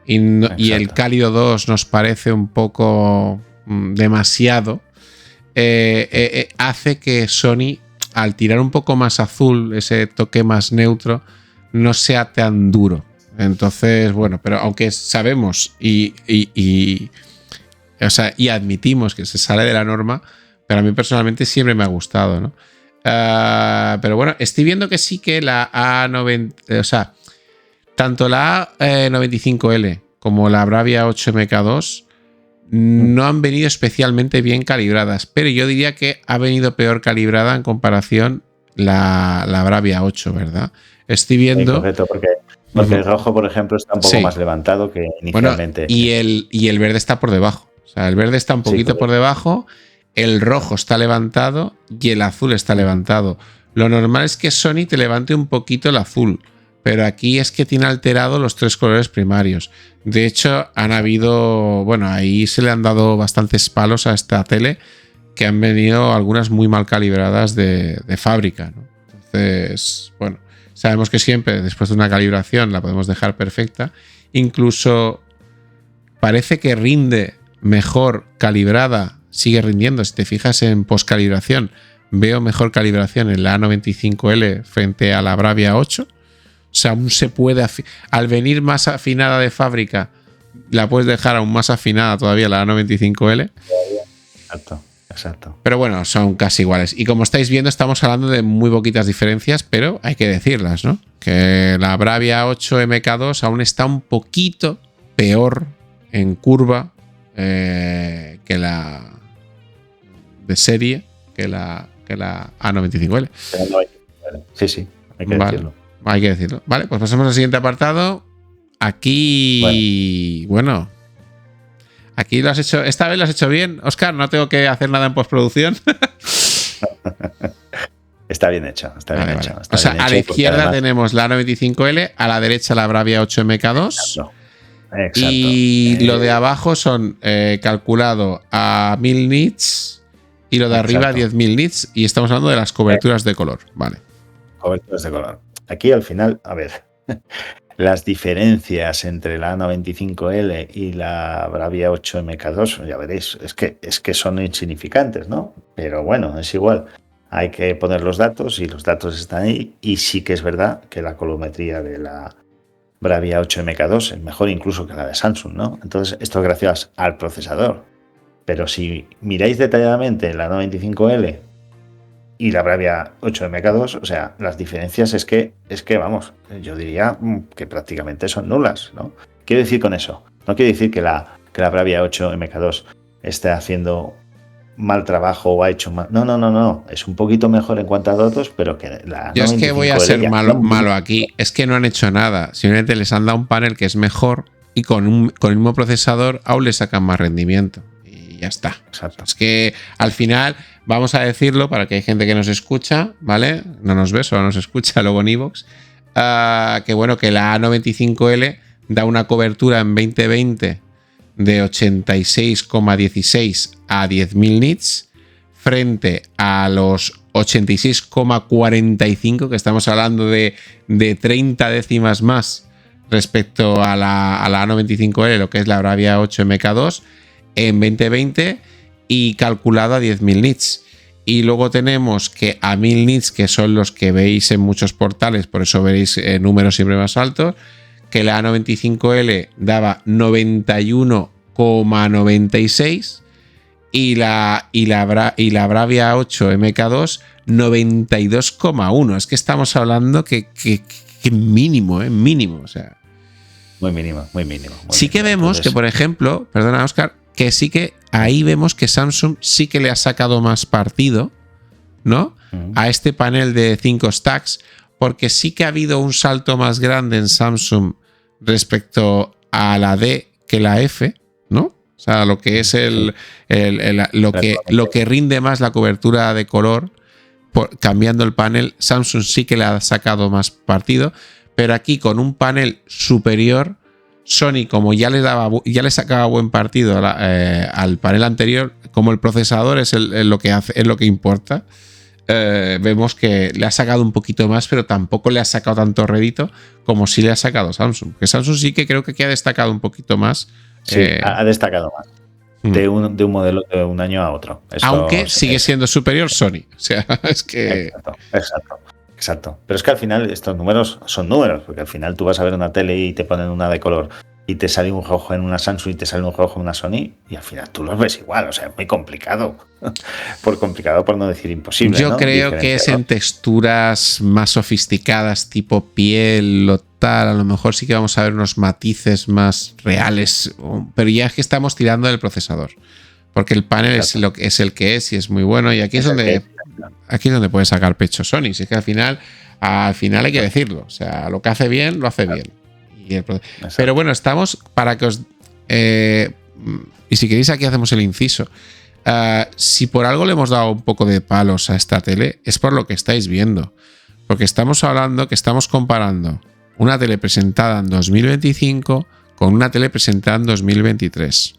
y el cálido 2 nos parece un poco demasiado, hace que Sony, al tirar un poco más azul, ese toque más neutro, no sea tan duro. Entonces, bueno, pero aunque sabemos y admitimos que se sale de la norma, pero a mí personalmente siempre me ha gustado, ¿no? Pero bueno, estoy viendo que sí que la A90, o sea, tanto la A95L como la Bravia 8 MK2 no han venido especialmente bien calibradas, pero yo diría que ha venido peor calibrada en comparación la Bravia 8, ¿verdad? Estoy viendo... Correcto, porque el rojo, por ejemplo, está un poco más levantado que inicialmente. Bueno, y el verde está por debajo. O sea, el verde está un poquito por debajo, el rojo está levantado y el azul está levantado. Lo normal es que Sony te levante un poquito el azul, pero aquí es que tiene alterado los tres colores primarios. De hecho, han habido... Bueno, ahí se le han dado bastantes palos a esta tele, que han venido algunas muy mal calibradas de fábrica, ¿no? Entonces, bueno, sabemos que siempre después de una calibración la podemos dejar perfecta. Incluso parece que rinde mejor calibrada, sigue rindiendo. Si te fijas en postcalibración, veo mejor calibración en la A95L frente a la Bravia 8. O sea, aún se puede, al venir más afinada de fábrica, la puedes dejar aún más afinada todavía la A95L. Exacto. Pero bueno, son casi iguales. Y como estáis viendo, estamos hablando de muy poquitas diferencias, pero hay que decirlas, ¿no? Que la Bravia 8 MK2 aún está un poquito peor en curva que la de serie, que la A95L. Sí, hay que decirlo. Hay que decirlo. Vale, pues pasamos al siguiente apartado. Aquí, bueno, aquí lo has hecho, esta vez lo has hecho bien, Óscar, no tengo que hacer nada en postproducción. Está bien hecho, está bien hecho. O sea, a la izquierda tenemos la A95L, a la derecha la Bravia 8 MK2. Exacto. Y lo de abajo son calculado a 1000 nits y lo de arriba a 10.000 nits, y estamos hablando de las coberturas de color. Vale. Coberturas de color. Aquí al final, a ver, las diferencias entre la A95L y la Bravia 8 MK2, ya veréis, es que son insignificantes, ¿no? Pero bueno, es igual. Hay que poner los datos y los datos están ahí, y sí que es verdad que la colorimetría de la Bravia 8 MK2 es mejor incluso que la de Samsung, ¿no? Entonces, esto es gracias al procesador. Pero si miráis detalladamente la A95L y la Bravia 8 MK2, o sea, las diferencias es que vamos, yo diría que prácticamente son nulas, ¿no? Quiero decir con eso, no quiero decir que la Bravia 8 MK2 esté haciendo mal trabajo o ha hecho mal. No. Es un poquito mejor en cuanto a datos, pero que la Yo es que voy a ser malo aquí. Es que no han hecho nada. Simplemente les han dado un panel que es mejor y con el mismo procesador aún le sacan más rendimiento. Y ya está. Exacto. Es que al final, vamos a decirlo para que hay gente que nos escucha, ¿vale? No nos ve, solo nos escucha luego en iVoox. Que bueno, que la A95L da una cobertura en 2020 de 86,16 a 10.000 nits frente a los 86,45, que estamos hablando de 30 décimas más respecto a la A95L, lo que es la Bravia 8 MK2 en 2020, y calculado a 10.000 nits. Y luego tenemos que a 1000 nits, que son los que veis en muchos portales, por eso veréis números siempre más altos, que la A95L daba 91,96 y la Bravia 8 MK2 92,1. Es que estamos hablando que mínimo, mínimo. O sea, muy mínimo. Sí que vemos que, por ejemplo, perdona, Óscar, que sí que ahí vemos que Samsung sí que le ha sacado más partido, ¿no? A este panel de 5 stacks, porque sí que ha habido un salto más grande en Samsung respecto a la D que la F, ¿no? O sea, lo que es lo que rinde más la cobertura de color, cambiando el panel, Samsung sí que le ha sacado más partido, pero aquí con un panel superior, Sony, como ya le sacaba buen partido al panel anterior, como el procesador es lo que importa. Vemos que le ha sacado un poquito más, pero tampoco le ha sacado tanto rédito como sí le ha sacado Samsung. Que Samsung sí que creo que ha destacado un poquito más. Sí, ha destacado más de un modelo de un año a otro. Aunque sigue siendo superior Sony. O sea, es que... Exacto. Pero es que al final estos números son números, porque al final tú vas a ver una tele y te ponen una de color y te sale un rojo en una Samsung y te sale un rojo en una Sony, y al final tú los ves igual. O sea, es muy complicado. Complicado por no decir imposible. Yo creo que es en texturas más sofisticadas, tipo piel o tal. A lo mejor sí que vamos a ver unos matices más reales, pero ya es que estamos tirando del procesador, porque el panel es el que es y es muy bueno, y aquí es donde puede sacar pecho Sony. Si es que al final hay que decirlo. O sea, lo que hace bien, lo hace bien. Pero bueno, estamos para que os... y si queréis aquí hacemos el inciso. Si por algo le hemos dado un poco de palos a esta tele, es por lo que estáis viendo. Porque estamos hablando que estamos comparando una tele presentada en 2025 con una tele presentada en 2023.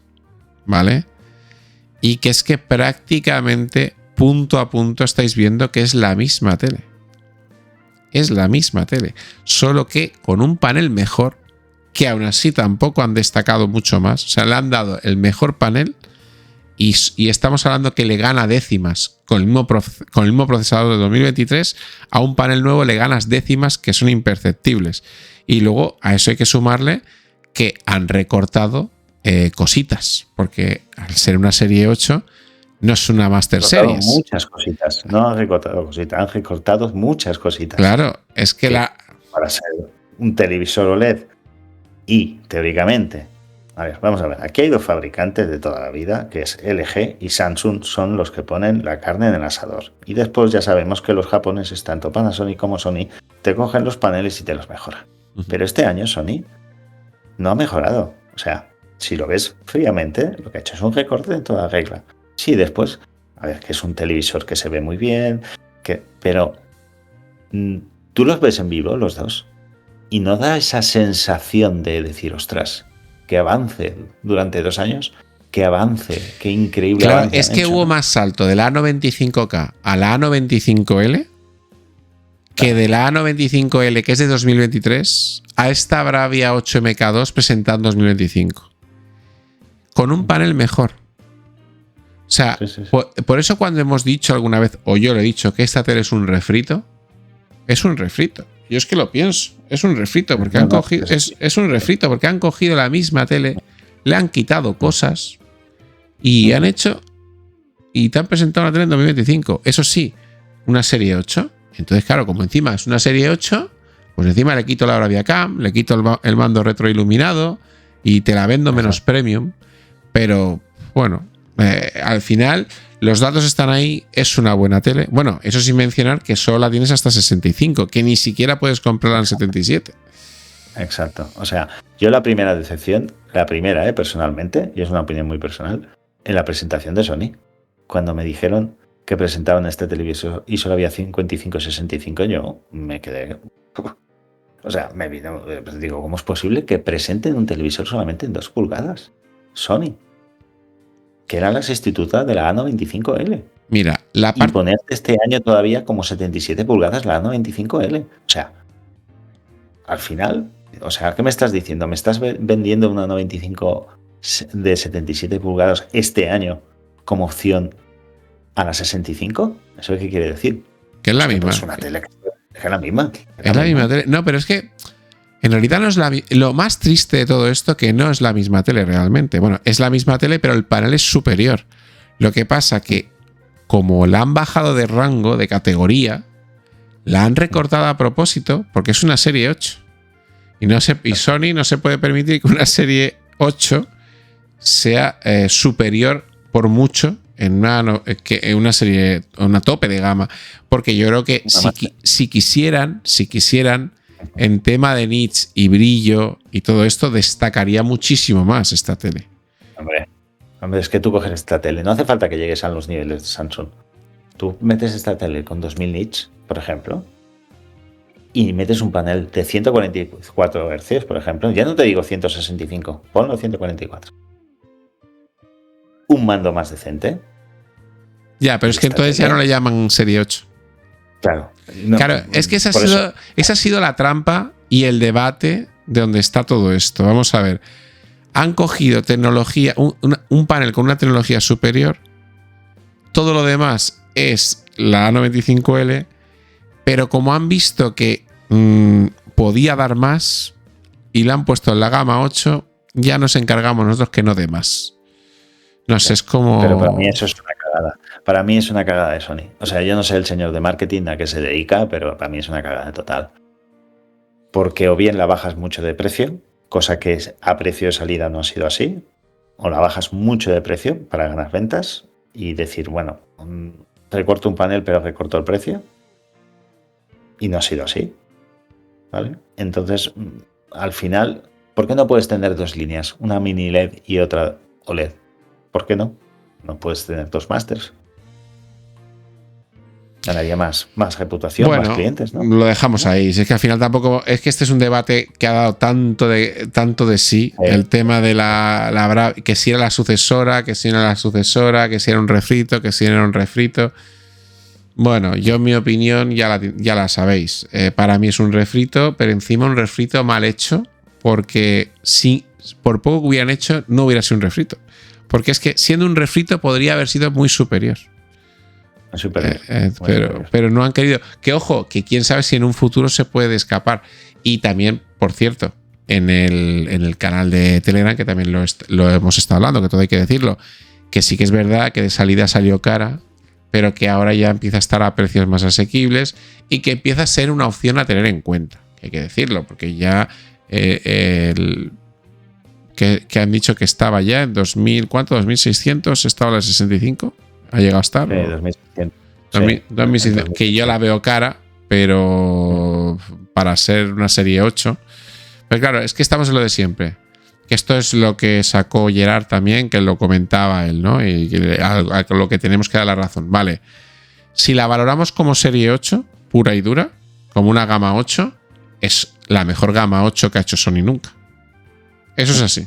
¿Vale? Y que es que prácticamente punto a punto estáis viendo que es la misma tele. Es la misma tele. Solo que con un panel mejor que aún así tampoco han destacado mucho más. O sea, le han dado el mejor panel y estamos hablando que le gana décimas con el mismo procesador de 2023. A un panel nuevo le ganas décimas que son imperceptibles. Y luego a eso hay que sumarle que han recortado cositas, porque al ser una serie 8 no es una Master Series. Muchas cositas, no han recortado cositas, han recortado muchas cositas. Claro, es que para ser un televisor OLED y teóricamente, a ver, vamos a ver, aquí hay dos fabricantes de toda la vida, que es LG y Samsung, son los que ponen la carne en el asador. Y después ya sabemos que los japoneses, tanto Panasonic como Sony, te cogen los paneles y te los mejoran. Pero este año Sony no ha mejorado. O sea, si lo ves fríamente, lo que ha hecho es un recorte en toda regla. Sí, después, a ver, que es un televisor que se ve muy bien, pero tú los ves en vivo, los dos, y no da esa sensación de decir, ostras, que avance durante 2 años, que avance, que increíble. Claro, avance es que hubo más salto de la A95K a la A95L que de la A95L, que es de 2023, a esta Bravia 8MK2 presentada en 2025. Con un panel mejor. O sea, sí. Por eso cuando hemos dicho alguna vez, o yo lo he dicho, que esta tele es un refrito, es un refrito. Yo es que lo pienso, es un refrito, porque es un refrito, porque han cogido la misma tele, le han quitado cosas y han hecho, y te han presentado una tele en 2025. Eso sí, una serie 8. Entonces, claro, como encima es una serie 8, pues encima le quito la Bravia Cam, le quito el mando retroiluminado y te la vendo menos premium. Pero, bueno, al final los datos están ahí, es una buena tele. Bueno, eso sin mencionar que solo la tienes hasta 65, que ni siquiera puedes comprarla en 77. Exacto. O sea, yo la primera decepción, personalmente, y es una opinión muy personal, en la presentación de Sony, cuando me dijeron que presentaban este televisor y solo había 55-65, yo me quedé... O sea, me vino, digo, ¿cómo es posible que presenten un televisor solamente en 2 pulgadas? Sony, que era la sustituta de la A95L. Mira, y ponerte este año todavía como 77 pulgadas la A95L. O sea, al final, o sea, ¿qué me estás diciendo? ¿Me estás vendiendo una A95 de 77 pulgadas este año como opción a la 65? ¿Eso qué quiere decir? Que es la misma. Es una tele que es la misma. Es la misma tele. No, pero es que en realidad no es lo más triste de todo esto, que no es la misma tele realmente. Bueno, es la misma tele, pero el panel es superior. Lo que pasa que, como la han bajado de rango, de categoría, la han recortado a propósito porque es una serie 8. Y Sony no se puede permitir que una serie 8 sea superior por mucho en una serie, una tope de gama. Porque yo creo que si quisieran, en tema de nits y brillo y todo esto, destacaría muchísimo más esta tele. Hombre, es que tú coges esta tele, no hace falta que llegues a los niveles de Samsung. Tú metes esta tele con 2000 nits, por ejemplo, y metes un panel de 144 Hz, por ejemplo, ya no te digo 165, ponlo 144. Un mando más decente. Ya, pero es que entonces ya no le llaman serie 8. Claro. Claro, es que esa ha sido la trampa y el debate de donde está todo esto. Vamos a ver. Han cogido tecnología, un panel con una tecnología superior. Todo lo demás es la A95L, pero como han visto que podía dar más y la han puesto en la gama 8, ya nos encargamos nosotros que no dé más. No sé, es como... Pero para mí eso es una cagada. Para mí es una cagada de Sony. O sea, yo no sé el señor de marketing a qué se dedica, pero para mí es una cagada total. Porque o bien la bajas mucho de precio, cosa que a precio de salida no ha sido así, o la bajas mucho de precio para ganar ventas y decir, bueno, recorto un panel pero recorto el precio. Y no ha sido así. ¿Vale? Entonces, al final, ¿por qué no puedes tener 2 líneas? Una mini LED y otra OLED. ¿Por qué no? No puedes tener 2 masters. Ganaría más reputación, más clientes, ¿no? Lo dejamos ahí. Si es que al final tampoco... Es que este es un debate que ha dado tanto de sí. El tema de la que si era la sucesora, que si no era la sucesora, que si era un refrito, que si no era un refrito. Bueno, yo en mi opinión ya la sabéis. Para mí es un refrito, pero encima un refrito mal hecho porque si por poco que hubieran hecho, no hubiera sido un refrito. Porque es que siendo un refrito podría haber sido muy superior. Pero no han querido. Que ojo, que quién sabe si en un futuro se puede escapar. Y también, por cierto, en el canal de Telegram, que también lo hemos estado hablando, que todo hay que decirlo, que sí que es verdad que de salida salió cara, pero que ahora ya empieza a estar a precios más asequibles y que empieza a ser una opción a tener en cuenta. Hay que decirlo, porque ya que han dicho que estaba ya en 2000, ¿cuánto? ¿2600? ¿Estaba a las 65? ¿Ha llegado a estar? 2600. Que yo la veo cara, pero para ser una serie 8. Pero claro, es que estamos en lo de siempre. Que esto es lo que sacó Gerard también, que lo comentaba él, ¿no? Y a lo que tenemos que dar la razón. Vale, si la valoramos como serie 8, pura y dura, como una gama 8, es la mejor gama 8 que ha hecho Sony nunca. Eso es así.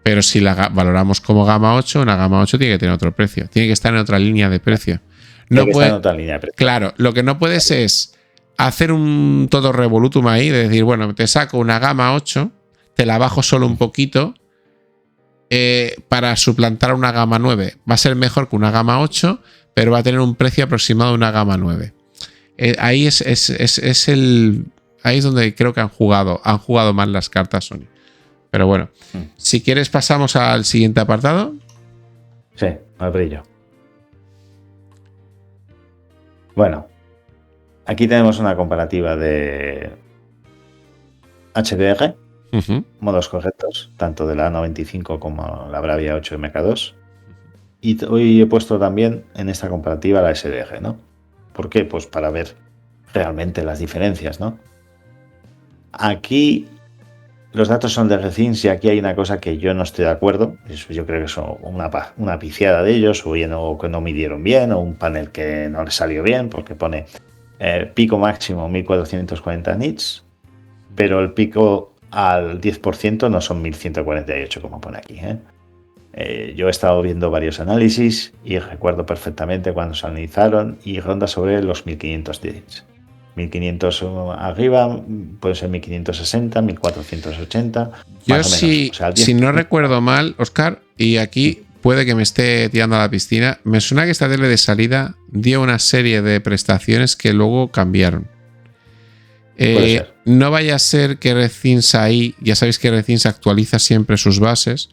Pero si la valoramos como gama 8, una gama 8 tiene que tener otro precio. Tiene que estar en otra línea de precio. No puede, en otra línea de precio. Claro, lo que no puedes es hacer un todo revolutum ahí, de decir, bueno, te saco una gama 8, te la bajo solo un poquito para suplantar una gama 9. Va a ser mejor que una gama 8, pero va a tener un precio aproximado de una gama 9. Ahí ahí es donde creo que han jugado mal las cartas Sony. Pero bueno, si quieres pasamos al siguiente apartado. Sí, al brillo. Bueno, aquí tenemos una comparativa de HDR, modos correctos, tanto de la A95 como la Bravia 8 MK2. Y hoy he puesto también en esta comparativa la SDR, ¿no? ¿Por qué? Pues para ver realmente las diferencias, ¿no? Aquí los datos son de Recins y aquí hay una cosa que yo no estoy de acuerdo. Yo creo que es una piciada de ellos, o que no midieron bien, o un panel que no les salió bien, porque pone pico máximo 1440 nits, pero el pico al 10% no son 1148 como pone aquí. Yo he estado viendo varios análisis y recuerdo perfectamente cuando se analizaron y ronda sobre los 1500 nits. 1500 arriba, puede ser 1560, 1480. Yo sí, o sea, si no recuerdo mal, Óscar, y aquí puede que me esté tirando a la piscina, me suena que esta tele de salida dio una serie de prestaciones que luego cambiaron. No vaya a ser que Recins ahí, ya sabéis que Recins actualiza siempre sus bases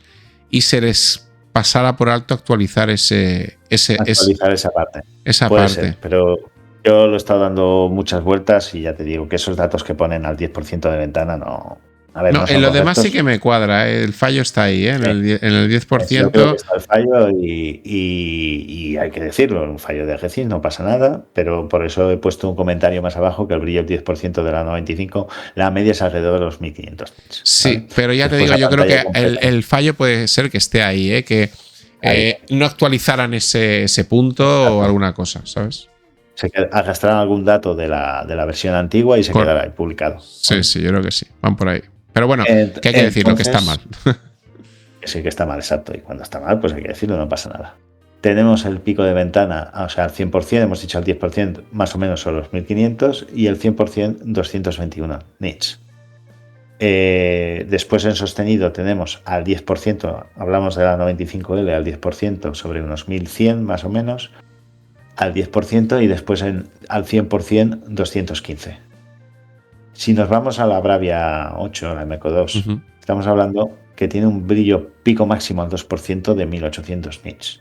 y se les pasara por alto actualizar esa parte. Esa puede parte. Ser, pero yo lo he estado dando muchas vueltas y ya te digo que esos datos que ponen al 10% de ventana no. A ver, no, en lo demás sí que me cuadra, el fallo está ahí, en el 10%. Yo creo que está el fallo y hay que decirlo, un fallo de Recins, no pasa nada, pero por eso he puesto un comentario más abajo que el brillo del 10% de la 95, la media es alrededor de los 1500. Sí, ¿vale? Pero ya después te digo, yo creo que el fallo puede ser que esté ahí, que no actualizaran ese punto o alguna cosa, ¿sabes? Se arrastrarán algún dato de la versión antigua y se quedará ahí publicado. Sí, sí, yo creo que sí, van por ahí. Pero bueno, que hay que decirlo, que está mal. Sí, que está mal, exacto. Y cuando está mal, pues hay que decirlo, no pasa nada. Tenemos el pico de ventana, o sea, al 100%, hemos dicho al 10%, más o menos son los 1500, y el 100%, 221 nits. Después en sostenido tenemos al 10%, hablamos de la 95L al 10%, sobre unos 1100 más o menos, al 10%, y después al 100%, 215. Si nos vamos a la Bravia 8, la MK2, estamos hablando que tiene un brillo pico máximo al 2% de 1800 nits.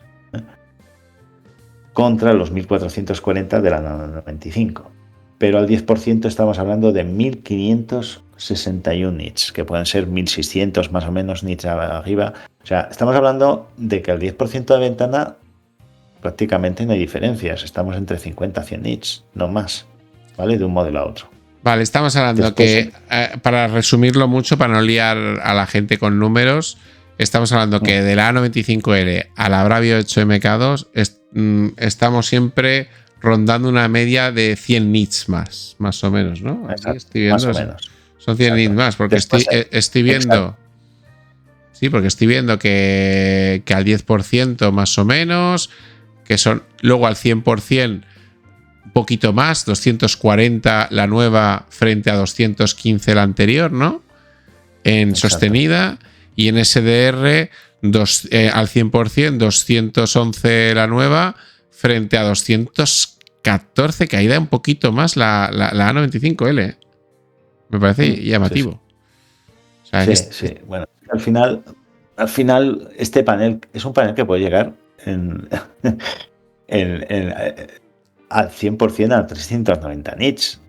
Contra los 1440 de la 95. Pero al 10% estamos hablando de 1561 nits, que pueden ser 1600 más o menos nits arriba. O sea, estamos hablando de que al 10% de ventana prácticamente no hay diferencias. Estamos entre 50 y 100 nits, no más, ¿vale? De un modelo a otro. Vale, estamos hablando que, para resumirlo mucho, para no liar a la gente con números, estamos hablando que de la A95L a la Bravia 8 MK2 estamos siempre rondando una media de 100 nits más o menos, ¿no? Exacto, estoy viendo, más o menos. Son 100 nits más, porque después, estoy viendo... Exacto. Sí, porque estoy viendo que al 10% más o menos, que son luego al 100%... un poquito más, 240 la nueva frente a 215 la anterior, ¿no? en sostenida y en SDR al 100%, 211 la nueva frente a 214, que ahí da un poquito más la A95L. Me parece llamativo. Sí, o sea, sí. Bueno, al final este panel es un panel que puede llegar al 100% a 390 nits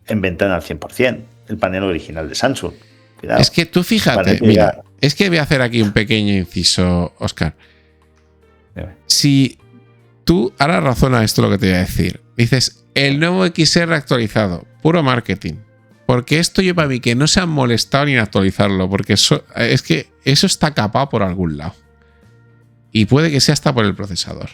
en ventana al 100%, el panel original de Samsung. Cuidado. Es que tú fíjate, mira, es que voy a hacer aquí un pequeño inciso, Óscar. Si tú ahora razona esto lo que te voy a decir, dices el nuevo XR actualizado, puro marketing, porque esto yo para mí que no se han molestado ni en actualizarlo, porque es que eso está capado por algún lado y puede que sea hasta por el procesador.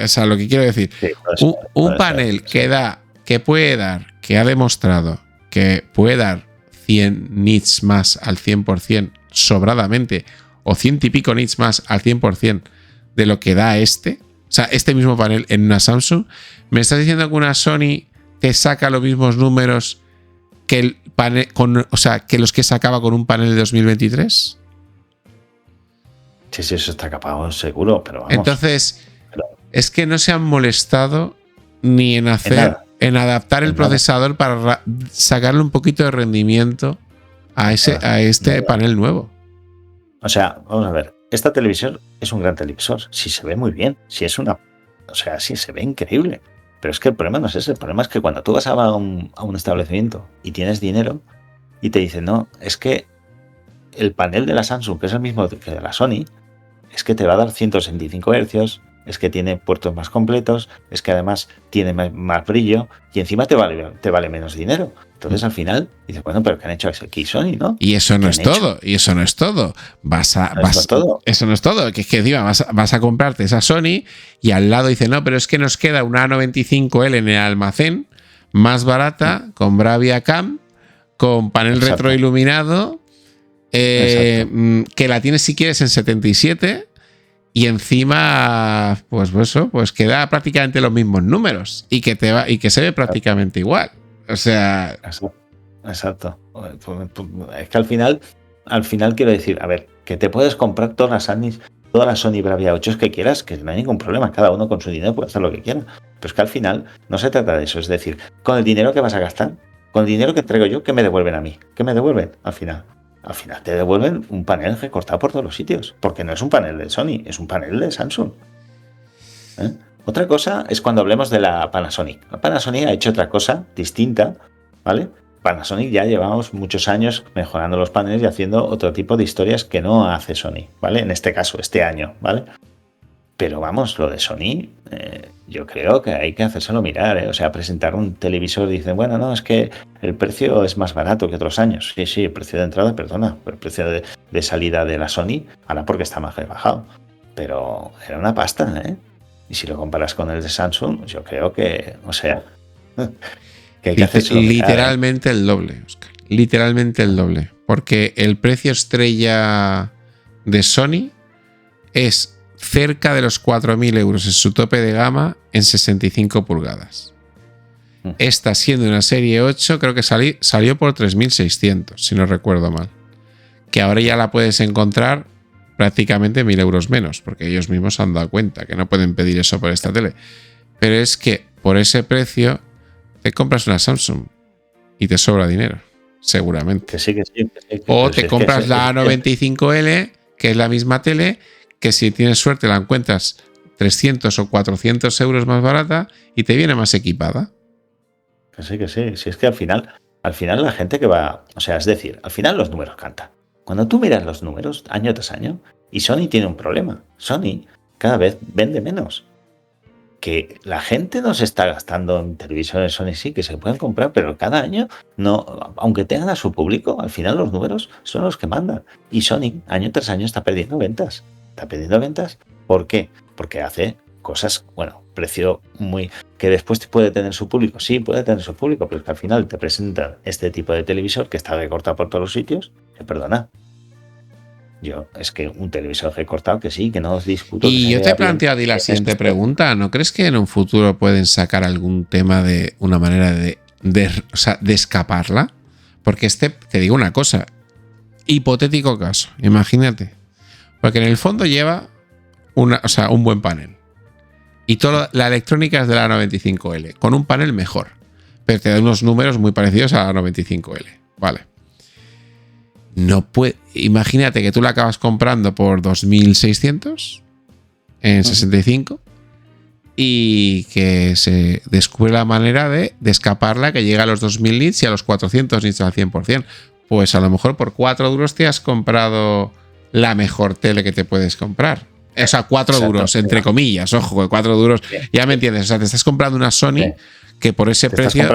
O sea, lo que quiero decir, sí, un panel que puede dar, que ha demostrado que puede dar 100 nits más al 100% sobradamente, o 100 y pico nits más al 100% de lo que da o sea, este mismo panel en una Samsung. ¿Me estás diciendo que una Sony te saca los mismos números que el panel, o sea, que los que sacaba con un panel de 2023? Sí, eso está capado, seguro, pero vamos. Entonces, es que no se han molestado ni en adaptar el procesador para sacarle un poquito de rendimiento a este panel nuevo. O sea, vamos a ver, esta televisión es un gran televisor, sí se ve muy bien, sí se ve increíble, pero es que el problema no es ese, el problema es que cuando tú vas a un establecimiento y tienes dinero y te dicen, no, es que el panel de la Samsung, que es el mismo que de la Sony, es que te va a dar 165 Hz, es que tiene puertos más completos, es que además tiene más brillo y encima te vale menos dinero. Entonces al final dices, bueno, pero ¿qué han hecho aquí Sony, no? Y eso no es todo, Eso no es todo. Eso no es todo, que es que encima vas a comprarte esa Sony y al lado dice, no, pero es que nos queda una A95L en el almacén, más barata, con Bravia Cam, con panel retroiluminado, que la tienes si quieres en 77. Y encima, pues queda prácticamente los mismos números y que se ve prácticamente igual. O sea. Exacto. Es que al final quiero decir, a ver, que te puedes comprar todas las Sony Bravia 8 que quieras, que no hay ningún problema, cada uno con su dinero puede hacer lo que quiera. Pero es que al final no se trata de eso, es decir, con el dinero que vas a gastar, con el dinero que entrego yo, ¿qué me devuelven a mí? ¿Qué me devuelven al final? Al final te devuelven un panel recortado por todos los sitios, porque no es un panel de Sony, es un panel de Samsung. Otra cosa es cuando hablemos de la Panasonic. La Panasonic ha hecho otra cosa distinta, ¿vale? Panasonic ya llevamos muchos años mejorando los paneles y haciendo otro tipo de historias que no hace Sony, ¿vale? En este caso, este año, ¿vale? Pero vamos, lo de Sony, yo creo que hay que hacérselo mirar, ¿eh? O sea, presentar un televisor, dicen, bueno, no, es que el precio es más barato que otros años. Sí, el precio de entrada, perdona, pero el precio de salida de la Sony, ahora porque está más rebajado. Pero era una pasta, ¿eh? Y si lo comparas con el de Samsung, yo creo que, o sea, que hay que hacérselo mirar, literalmente el doble, Óscar. Literalmente el doble. Porque el precio estrella de Sony es cerca de los 4.000 euros en su tope de gama en 65 pulgadas. Esta, siendo una serie 8, creo que salió por 3.600, si no recuerdo mal. Que ahora ya la puedes encontrar prácticamente 1.000 euros menos, porque ellos mismos se han dado cuenta que no pueden pedir eso por esta tele. Pero es que por ese precio te compras una Samsung y te sobra dinero, seguramente. Que sí. O te compras la A95L, que es la misma tele, que si tienes suerte la encuentras 300 o 400 euros más barata y te viene más equipada. Que sí. Si es que al final la gente que va... O sea, es decir, al final los números cantan. Cuando tú miras los números año tras año, y Sony tiene un problema. Sony cada vez vende menos. Que la gente no se está gastando en televisores Sony, sí, que se pueden comprar, pero cada año, no, aunque tengan a su público, al final los números son los que mandan. Y Sony, año tras año, está perdiendo ventas. ¿Por qué? Porque hace cosas, bueno, precio muy... que después puede tener su público. Sí, puede tener su público, pero es que al final te presentan este tipo de televisor que está recortado por todos los sitios. Perdona. Es que un televisor recortado que sí, que no os discuto. Y yo te he planteado la siguiente pregunta. ¿No crees que en un futuro pueden sacar algún tema de una manera de escaparla? Porque te digo una cosa. hipotético caso, imagínate. Porque en el fondo lleva un buen panel. Y toda la electrónica es de la 95L, con un panel mejor. Pero te da unos números muy parecidos a la 95L. Vale. Imagínate que tú la acabas comprando por 2.600 en 65 y que se descubre la manera de escaparla, que llega a los 2.000 nits y a los 400 nits al 100%. Pues a lo mejor por 4 duros te has comprado la mejor tele que te puedes comprar. O sea, 4 Exacto, duros, entre comillas. Ojo, 4 duros. Bien. Ya me entiendes. O sea, te estás comprando una Sony que por ese precio.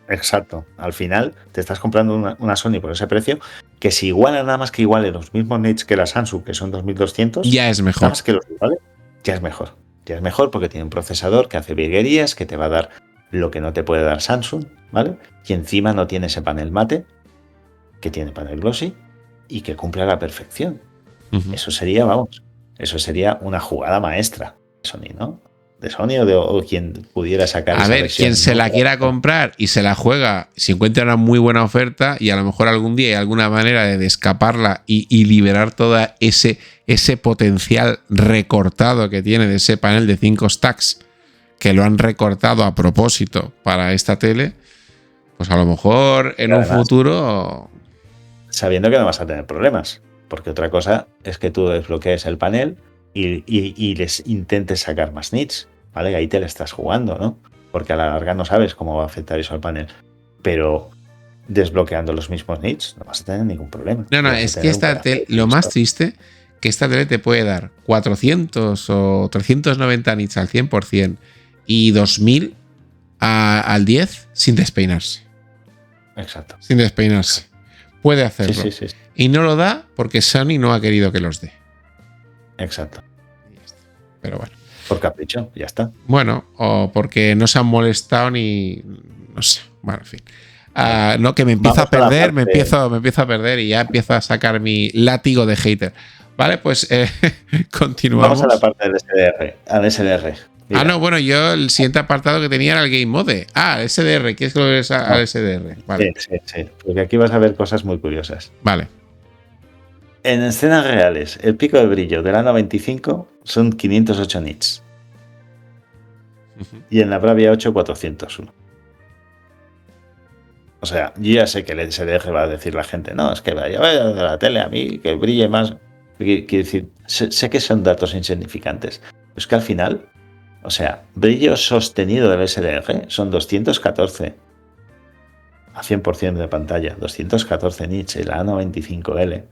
Exacto. Al final te estás comprando una Sony por ese precio que si iguala nada más que iguale los mismos nits que la Samsung, que son 2200, ya es mejor. Nada más que los iguale, ya es mejor. Ya es mejor porque tiene un procesador que hace virguerías, que te va a dar lo que no te puede dar Samsung, ¿vale? Y encima no tiene ese panel mate, que tiene panel glossy y que cumple a la perfección. Eso sería, una jugada maestra de Sony, ¿no? De Sony o quien pudiera sacar. A ver, quien se la quiera comprar y se la juega, si encuentra una muy buena oferta y a lo mejor algún día hay alguna manera de escaparla y liberar todo ese potencial recortado que tiene de ese panel de 5 stacks, que lo han recortado a propósito para esta tele, pues a lo mejor en un futuro. Sabiendo que no vas a tener problemas. Porque otra cosa es que tú desbloquees el panel y les intentes sacar más nits, ¿vale? Ahí te la estás jugando, ¿no? Porque a la larga no sabes cómo va a afectar eso al panel. Pero desbloqueando los mismos nits no vas a tener ningún problema. No, es que esta tele, lo más triste, que esta tele te puede dar 400 o 390 nits al 100% y 2000 al 10 sin despeinarse. Exacto. Sin despeinarse. Puede hacerlo. Sí. Y no lo da porque Sony no ha querido que los dé. Exacto. Pero bueno. Por capricho, ya está. Bueno, o porque no se han molestado ni. No sé. Bueno, en fin. No, que me empiezo a perder, me empiezo a perder y ya empiezo a sacar mi látigo de hater. Vale, pues continuamos. Vamos a la parte del SDR. Al SDR. Mira. No, bueno, yo el siguiente apartado que tenía era el Game Mode. El SDR. ¿Qué es lo que es al SDR? Vale. Sí. Porque aquí vas a ver cosas muy curiosas. Vale. En escenas reales, el pico de brillo de la 95 son 508 nits. Y en la Bravia 8, 401. O sea, yo ya sé que el SDR va a decir la gente, no, es que vaya de la tele a mí, que brille más. Quiero decir, sé que son datos insignificantes. Pero es que al final, o sea, brillo sostenido del SDR son 214 a 100% de pantalla, 214 nits en la A95L.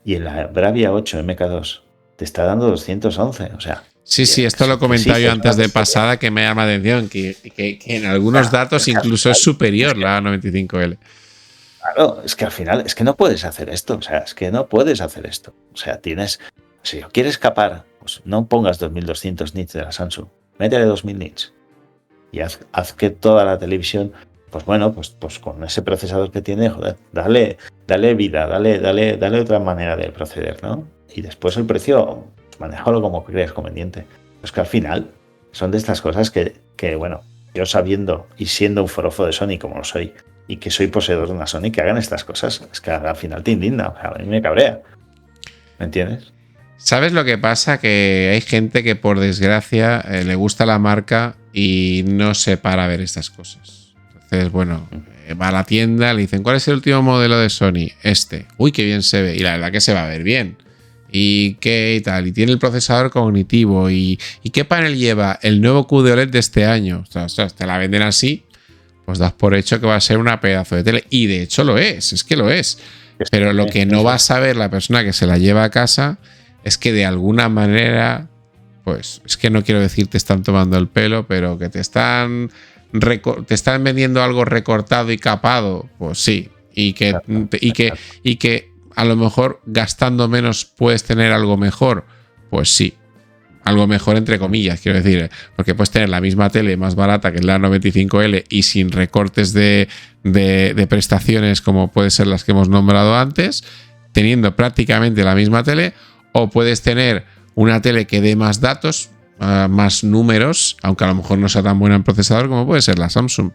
Y en la Bravia 8 MK2 te está dando 211, o sea. Sí, esto lo he comentado yo antes de pasada, que me llama la atención, que en algunos datos incluso es superior la 95L. Claro, es que al final, es que no puedes hacer esto, o sea, es que no puedes hacer esto. O sea, si quieres escapar, pues no pongas 2200 nits de la Samsung, métele 2000 nits y haz que toda la televisión, pues bueno, pues con ese procesador que tiene, joder, dale vida, dale otra manera de proceder, ¿no? Y después el precio, pues manéjalo como creas conveniente. Pues que al final son de estas cosas que bueno, yo sabiendo y siendo un forofo de Sony como lo soy, y que soy poseedor de una Sony, que hagan estas cosas, es que al final te indigna, o sea, a mí me cabrea. ¿Me entiendes? ¿Sabes lo que pasa? Que hay gente que por desgracia le gusta la marca y no se para a ver estas cosas. Entonces, bueno, va a la tienda, le dicen, ¿cuál es el último modelo de Sony? Uy, qué bien se ve. Y la verdad que se va a ver bien. ¿Y qué y tal? Y tiene el procesador cognitivo. ¿Y qué panel lleva? El nuevo QD-OLED de este año. O sea, te la venden así, pues das por hecho que va a ser una pedazo de tele. Y de hecho lo es que lo es. Pero lo que no va a saber la persona que se la lleva a casa es que de alguna manera, pues es que no quiero decir te están tomando el pelo, pero que te están vendiendo algo recortado y capado, pues sí. Y que a lo mejor gastando menos puedes tener algo mejor, pues sí. Algo mejor entre comillas, quiero decir, porque puedes tener la misma tele más barata que la 95L y sin recortes de prestaciones como pueden ser las que hemos nombrado antes, teniendo prácticamente la misma tele, o puedes tener una tele que dé más datos, más números, aunque a lo mejor no sea tan buena en procesador como puede ser la Samsung.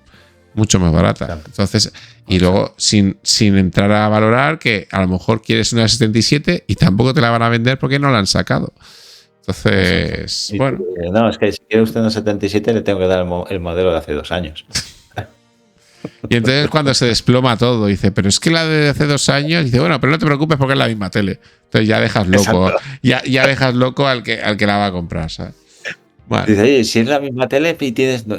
mucho más barata. Claro. Entonces, y luego sin entrar a valorar que a lo mejor quieres una 77 y tampoco te la van a vender porque no la han sacado. Entonces, bueno. No, es que si quiere usted una 77 le tengo que dar el modelo de hace 2 años. Y entonces cuando se desploma todo, dice, pero es que la de hace 2 años, dice, bueno, pero no te preocupes porque es la misma tele. Entonces ya dejas loco, ya dejas loco al que la va a comprar, ¿sabes? Bueno. Dice, oye, si es la misma tele y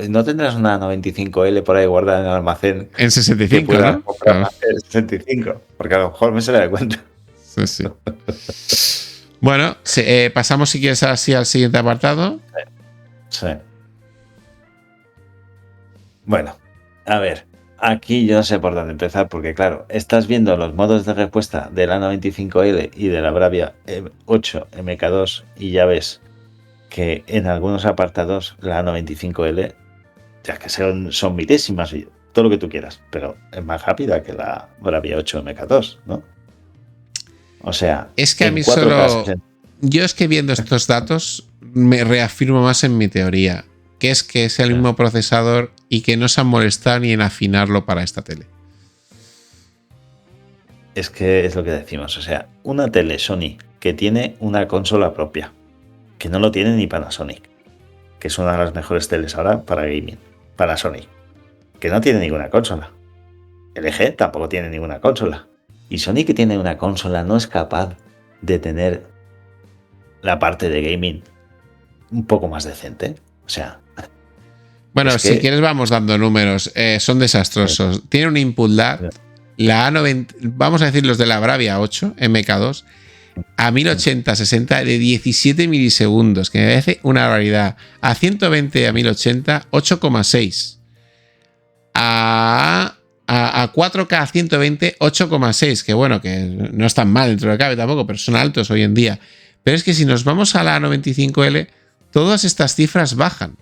no tendrás una 95L por ahí guardada en el almacén. En 65, que ¿no? Claro. En 65, porque a lo mejor me se le da cuenta. Sí. Bueno, pasamos si quieres así al siguiente apartado. Sí. Bueno, a ver, aquí yo no sé por dónde empezar, porque claro, estás viendo los modos de respuesta de la 95L y de la Bravia 8 MK2 y ya ves que en algunos apartados la 95L, ya que son milésimas y todo lo que tú quieras, pero es más rápida que la Bravia 8 MK2, ¿no? O sea, es que a mí solo... Yo es que viendo estos datos me reafirmo más en mi teoría, que es el mismo procesador y que no se han molestado ni en afinarlo para esta tele. Es que es lo que decimos, o sea, una tele Sony que tiene una consola propia, que no lo tiene ni Panasonic, que es una de las mejores teles ahora para gaming, Panasonic, que no tiene ninguna consola. LG tampoco tiene ninguna consola. Y Sony, que tiene una consola, no es capaz de tener la parte de gaming un poco más decente. O sea... Bueno, si quieres vamos dando números. Son desastrosos. Tiene un input lag. La A90, vamos a decir los de la Bravia 8 MK2, a 1080-60 de 17 milisegundos, que me parece una barbaridad. A 120 a 1080, 8,6. A 4K 120, 8,6. Que bueno, que no es tan mal dentro de cabe tampoco, pero son altos hoy en día. Pero es que si nos vamos a la 95L, todas estas cifras bajan.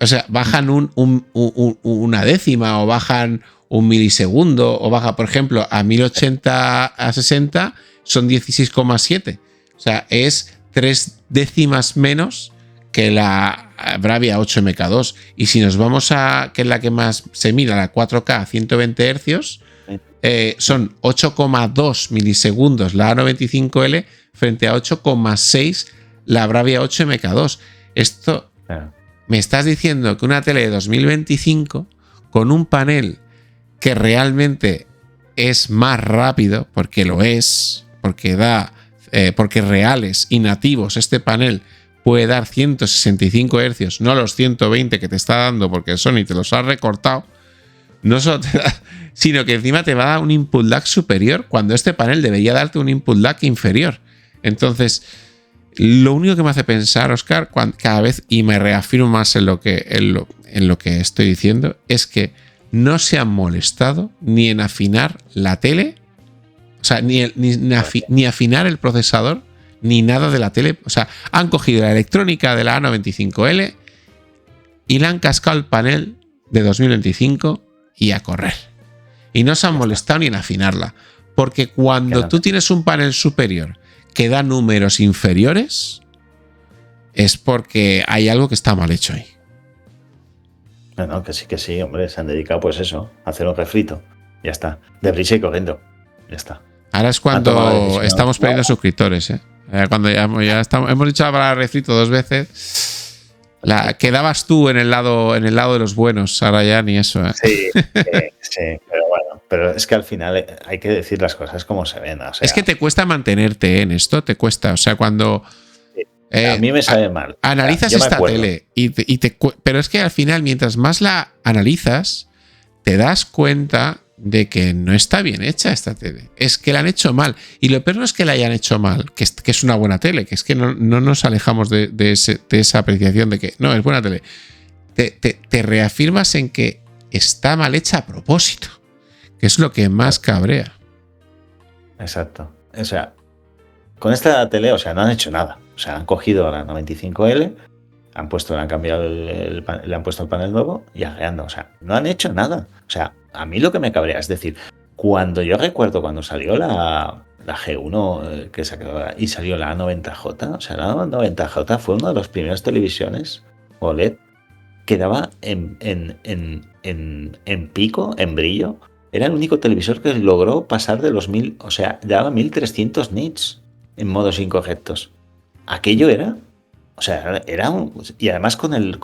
O sea, bajan una décima o bajan un milisegundo o baja, por ejemplo, a 1080 a 60 son 16,7. O sea, es 3 décimas menos que la Bravia 8 MK2. Y si nos vamos a, que es la que más se mira, la 4K a 120 Hz, son 8,2 milisegundos la A95L frente a 8,6 la Bravia 8 MK2. Esto... Me estás diciendo que una tele de 2025 con un panel que realmente es más rápido, porque lo es, porque reales y nativos este panel puede dar 165 Hz, no los 120 que te está dando porque Sony te los ha recortado, no solo te da, sino que encima te va a dar un input lag superior cuando este panel debería darte un input lag inferior. Entonces... Lo único que me hace pensar, Óscar, cada vez, y me reafirmo más en lo que estoy diciendo, es que no se han molestado ni en afinar la tele, o sea, ni afinar el procesador, ni nada de la tele. O sea, han cogido la electrónica de la A95L y le han cascado el panel de 2025 y a correr. Y no se han molestado ni en afinarla. Porque cuando tú tienes un panel superior que da números inferiores, es porque hay algo que está mal hecho ahí. No, que sí, hombre, se han dedicado pues eso, a hacer un refrito. Ya está, deprisa y corriendo. Ya está. Ahora es cuando estamos perdiendo suscriptores, ¿eh? Cuando ya estamos, hemos dicho la palabra refrito 2 veces. Quedabas tú en el lado de los buenos, ahora ya ni eso, ¿eh? Sí, pero bueno, pero es que al final hay que decir las cosas como se ven. O sea, es que te cuesta mantenerte en esto, te cuesta, o sea, cuando... a mí me sabe mal. Analizas esta tele, pero es que al final, mientras más la analizas, te das cuenta de que no está bien hecha esta tele. Es que la han hecho mal. Y lo peor no es que la hayan hecho mal, que es una buena tele, que es que no nos alejamos de esa apreciación de que no, es buena tele. Te reafirmas en que está mal hecha a propósito, que es lo que más cabrea. Exacto. O sea, con esta tele, o sea, no han hecho nada. O sea, han cogido la 95L, le han cambiado le han puesto el panel nuevo y arreando. O sea, no han hecho nada. O sea, a mí lo que me cabrea es decir, yo recuerdo cuando salió la G1 que salió y salió la A90J, o sea, la A90J fue una de las primeras televisiones OLED que daba en pico, en brillo. Era el único televisor que logró pasar de los 1000, o sea, daba 1300 nits en modo 5 Hz. Aquello era, o sea, era un, y además con el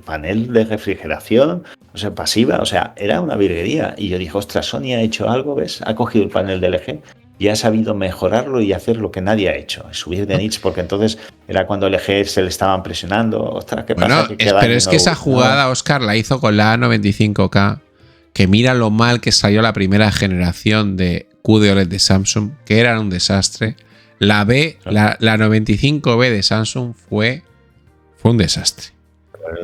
panel de refrigeración, o sea, pasiva, o sea, era una virguería. Y yo dije, ostras, Sony ha hecho algo, ¿ves? Ha cogido el panel de LG y ha sabido mejorarlo y hacer lo que nadie ha hecho, subir de nits, porque entonces era cuando LG se le estaban presionando. Ostras, ¿qué pasa? Pero es que esa jugada, Óscar, la hizo con la A95K, que mira lo mal que salió la primera generación de QD-OLED de Samsung, que era un desastre. La 95B de Samsung fue un desastre.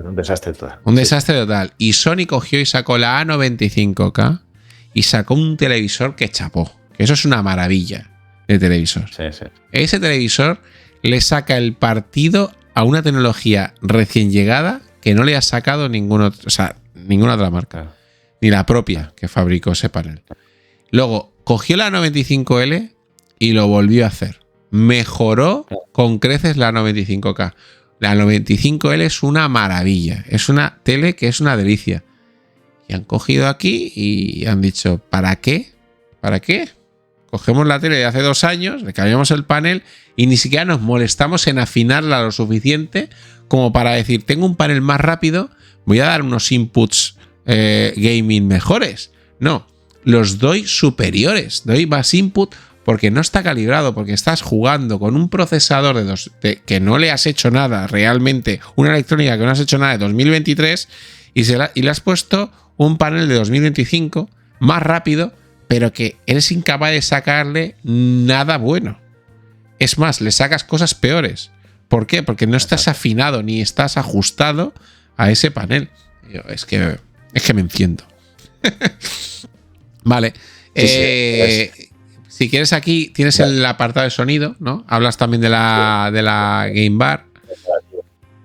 Un desastre total. Un desastre total. Y Sony cogió y sacó la A95K y sacó un televisor que chapó. Eso es una maravilla de televisor. Sí. Ese televisor le saca el partido a una tecnología recién llegada que no le ha sacado ninguna otra marca. Ni la propia que fabricó ese panel. Luego cogió la 95L y lo volvió a hacer. Mejoró con creces la 95K. La 95L es una maravilla. Es una tele que es una delicia. Y han cogido aquí y han dicho, ¿para qué? ¿Para qué? Cogemos la tele de hace 2 años, le cambiamos el panel y ni siquiera nos molestamos en afinarla lo suficiente como para decir, tengo un panel más rápido, voy a dar unos inputs gaming mejores. No, los doy superiores, doy más input porque no está calibrado, porque estás jugando con un procesador que no le has hecho nada realmente, una electrónica que no has hecho nada de 2023 y le has puesto un panel de 2025 más rápido, pero que eres incapaz de sacarle nada bueno. Es más, le sacas cosas peores. ¿Por qué? Porque no estás afinado ni estás ajustado a ese panel. Es que me enciendo. Vale. Si quieres, aquí tienes el apartado de sonido, ¿no? Hablas también de la Game Bar.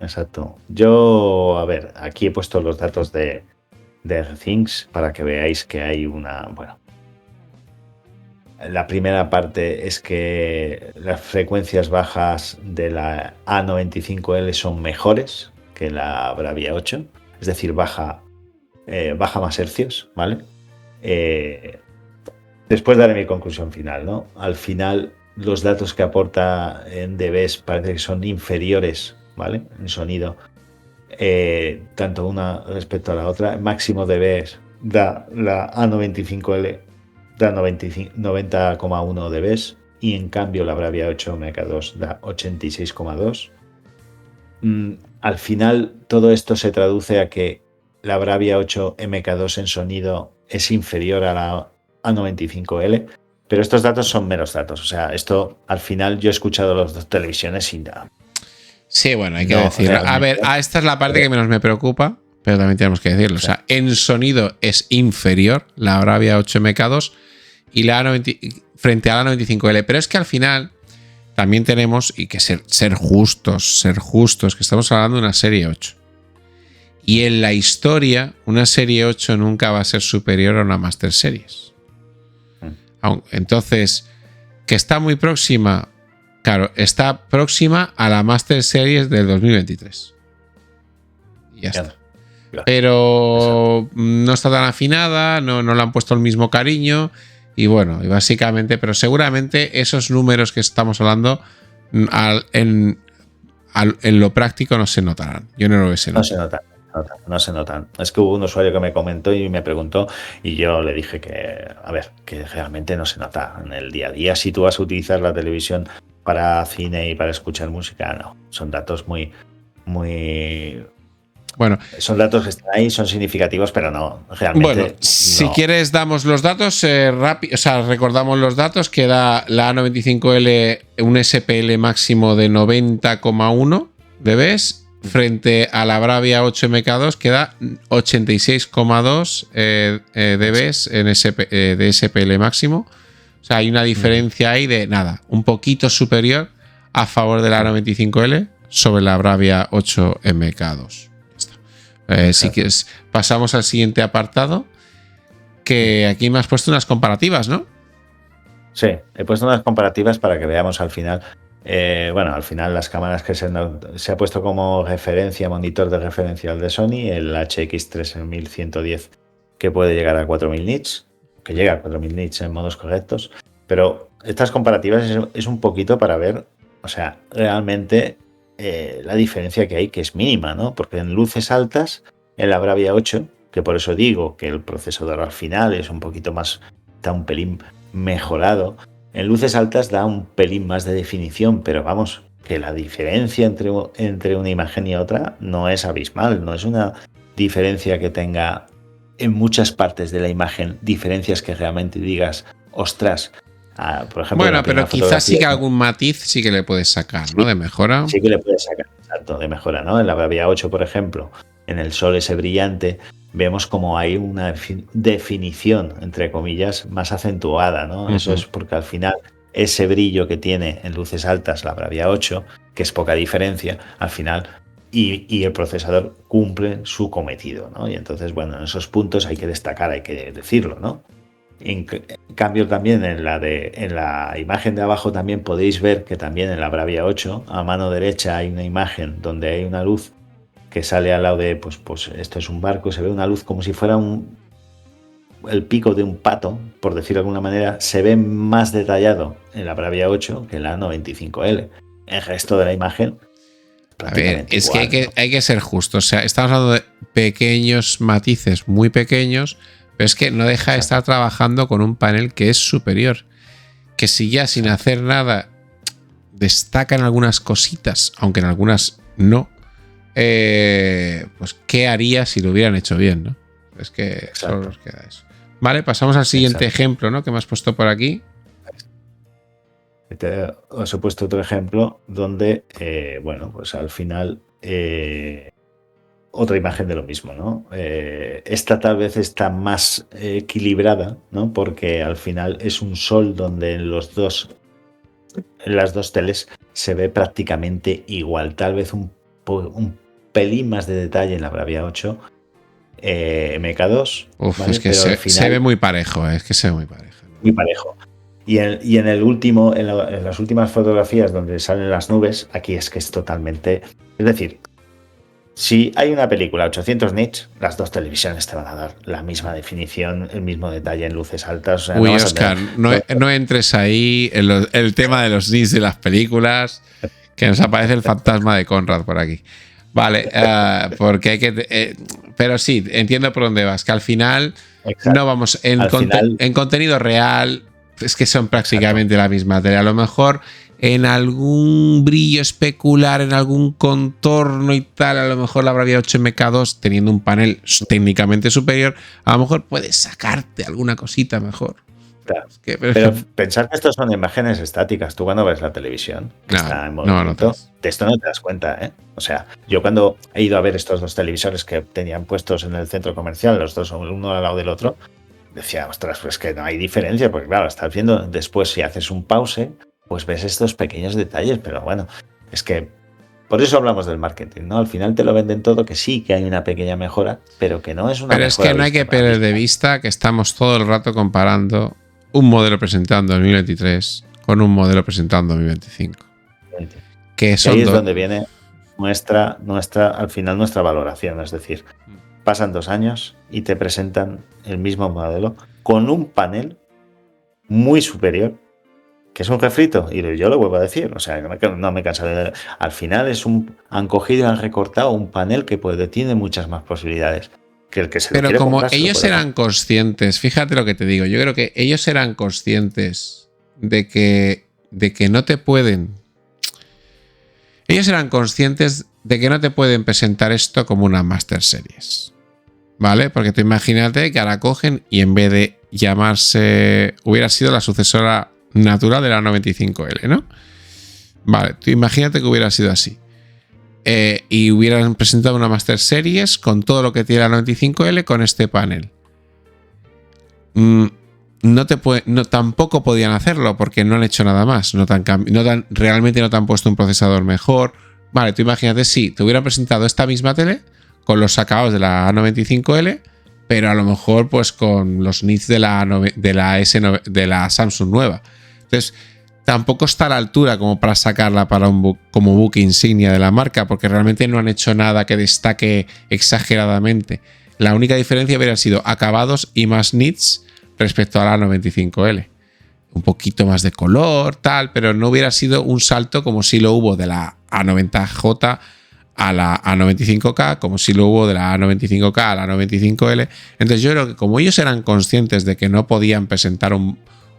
Exacto. Yo, a ver, aquí he puesto los datos de Things para que veáis que hay una... Bueno, la primera parte es que las frecuencias bajas de la A95L son mejores que la Bravia 8, es decir, baja más hercios, ¿vale? Después daré mi conclusión final, ¿no? Al final, los datos que aporta en dBs parece que son inferiores, ¿vale? En sonido, tanto una respecto a la otra. El máximo dBs da la A95L, da 90,1 dBs, y en cambio la Bravia 8 MK2 da 86,2. Al final, todo esto se traduce a que la Bravia 8 MK2 en sonido es inferior a la A95L, pero estos datos son meros datos. O sea, esto al final yo he escuchado las dos televisiones y nada. Sí, bueno, hay que decirlo. A ver, esta es la parte que menos me preocupa, pero también tenemos que decirlo. O sea, en sonido es inferior la Bravia 8 MK2 y la A90 frente a la 95L. Pero es que al final también tenemos, y que ser justos, que estamos hablando de una serie 8. Y en la historia, una serie 8 nunca va a ser superior a una Master Series. Entonces, que está muy próxima, claro, está próxima a la Master Series del 2023. Y ya está. Claro. Pero no está tan afinada, no le han puesto el mismo cariño. Y bueno, y básicamente, pero seguramente esos números que estamos hablando en lo práctico no se notarán. Yo no lo veo. No se notan. Es que hubo un usuario que me comentó y me preguntó y yo le dije que, a ver, que realmente no se nota en el día a día. Si tú vas a utilizar la televisión para cine y para escuchar música, no. Son datos muy... Bueno, son datos que están ahí, son significativos, pero no, realmente. Bueno, si quieres damos los datos rápido, o sea, recordamos los datos que da la A95L un SPL máximo de 90,1 dBs frente a la Bravia 8 MK2 que da 86,2 dBs de SPL máximo. O sea, hay una diferencia ahí de nada, un poquito superior a favor de la A95L sobre la Bravia 8 MK2. Si quieres, pasamos al siguiente apartado, que aquí me has puesto unas comparativas, ¿no? Sí, he puesto unas comparativas para que veamos al final Bueno, al final las cámaras que se ha puesto como referencia, monitor de referencia al de Sony, el HX3110, que puede llegar a 4000 nits, que llega a 4000 nits en modos correctos, pero estas comparativas es un poquito para ver, o sea, realmente la diferencia que hay, que es mínima, ¿no? Porque en luces altas, en la Bravia 8, que por eso digo que el procesador al final es un poquito más, está un pelín mejorado. En luces altas da un pelín más de definición, pero vamos, que la diferencia entre una imagen y otra no es abismal, no es una diferencia que tenga en muchas partes de la imagen diferencias que realmente digas, ostras, por ejemplo... Bueno, pero quizás sí que algún matiz sí que le puedes sacar, ¿no? De mejora. Sí que le puedes sacar, exacto, de mejora, ¿no? En la Bravia 8, por ejemplo, en el sol ese brillante, vemos como hay una definición, entre comillas, más acentuada, ¿no? Uh-huh. Eso es porque al final ese brillo que tiene en luces altas la Bravia 8, que es poca diferencia, al final, y el procesador cumple su cometido, ¿no? Y entonces, bueno, en esos puntos hay que destacar, hay que decirlo, ¿no? En cambio, también en la imagen de abajo también podéis ver que también en la Bravia 8, a mano derecha hay una imagen donde hay una luz que sale al lado de, pues esto es un barco, se ve una luz como si fuera el pico de un pato, por decirlo de alguna manera, se ve más detallado en la Bravia 8 que en la 95L. El resto de la imagen... A ver, es igual, que hay que ser justos. O sea, estamos hablando de pequeños matices muy pequeños, pero es que no deja de estar trabajando con un panel que es superior. Que si ya sin hacer nada destacan algunas cositas, aunque en algunas no, pues ¿qué haría si lo hubieran hecho bien, ¿no? Es que solo nos queda eso. Vale, pasamos al siguiente ejemplo, ¿no? Que me has puesto por aquí. Os he puesto otro ejemplo donde, bueno, pues al final otra imagen de lo mismo, ¿no? Esta tal vez está más equilibrada, ¿no? Porque al final es un sol donde en las dos teles se ve prácticamente igual, tal vez un pelín más de detalle en la Bravia 8, MK2. ¿Vale? Es que se ve muy parejo, es que se ve muy parejo. Muy parejo. Y en las últimas fotografías donde salen las nubes, aquí es que es totalmente... Es decir, si hay una película 800 nits, las dos televisiones te van a dar la misma definición, el mismo detalle en luces altas. O sea, uy, Óscar, no entres ahí en el tema de los nits de las películas, que nos aparece el fantasma de Conrad por aquí. Vale, porque hay que... pero sí, entiendo por dónde vas, que al final no vamos... En contenido real es que son prácticamente la misma tele. A lo mejor en algún brillo especular, en algún contorno y tal, a lo mejor la Bravia 8 MK2, teniendo un panel técnicamente superior, a lo mejor puedes sacarte alguna cosita mejor. Claro. Pero pensar que estos son imágenes estáticas. Tú cuando ves la televisión, que está en movimiento, de esto no te das cuenta, ¿eh? O sea, yo cuando he ido a ver estos dos televisores que tenían puestos en el centro comercial, los dos uno al lado del otro, decía, ostras, pues que no hay diferencia, porque claro, estás viendo después, si haces un pause, pues ves estos pequeños detalles, pero bueno, es que por eso hablamos del marketing, ¿no? Al final te lo venden todo, que sí, que hay una pequeña mejora, pero que no es una mejora. Pero es que no hay que perder de vista que estamos todo el rato comparando un modelo presentado en 2023 con un modelo presentado en 2025. Que son ahí es donde viene al final nuestra valoración, es decir, pasan 2 años y te presentan el mismo modelo con un panel muy superior, que es un refrito, y yo lo vuelvo a decir, o sea, no me canso de... Al final han cogido y han recortado un panel que tiene muchas más posibilidades que el que se... Pero como ellos eran conscientes, fíjate lo que te digo, yo creo que ellos eran conscientes de que no te pueden... Ellos eran conscientes de que no te pueden presentar esto como una Master Series, ¿vale? Porque tú imagínate que ahora cogen y en vez de llamarse... Hubiera sido la sucesora natural de la 95L, ¿no? Vale, tú imagínate que hubiera sido así. Y hubieran presentado una Master Series con todo lo que tiene la 95L con este panel. Tampoco podían hacerlo porque no han hecho nada más. Realmente no te han puesto un procesador mejor. Vale, tú imagínate si te hubieran presentado esta misma tele con los acabados de la 95L, pero a lo mejor pues con los nits de la Samsung nueva. Entonces, tampoco está a la altura como para sacarla para como buque insignia de la marca, porque realmente no han hecho nada que destaque exageradamente. La única diferencia hubiera sido acabados y más nits respecto a la A95L. Un poquito más de color, tal, pero no hubiera sido un salto como si lo hubo de la A90J a la A95K, como si lo hubo de la A95K a la A95L. Entonces yo creo que como ellos eran conscientes de que no podían presentar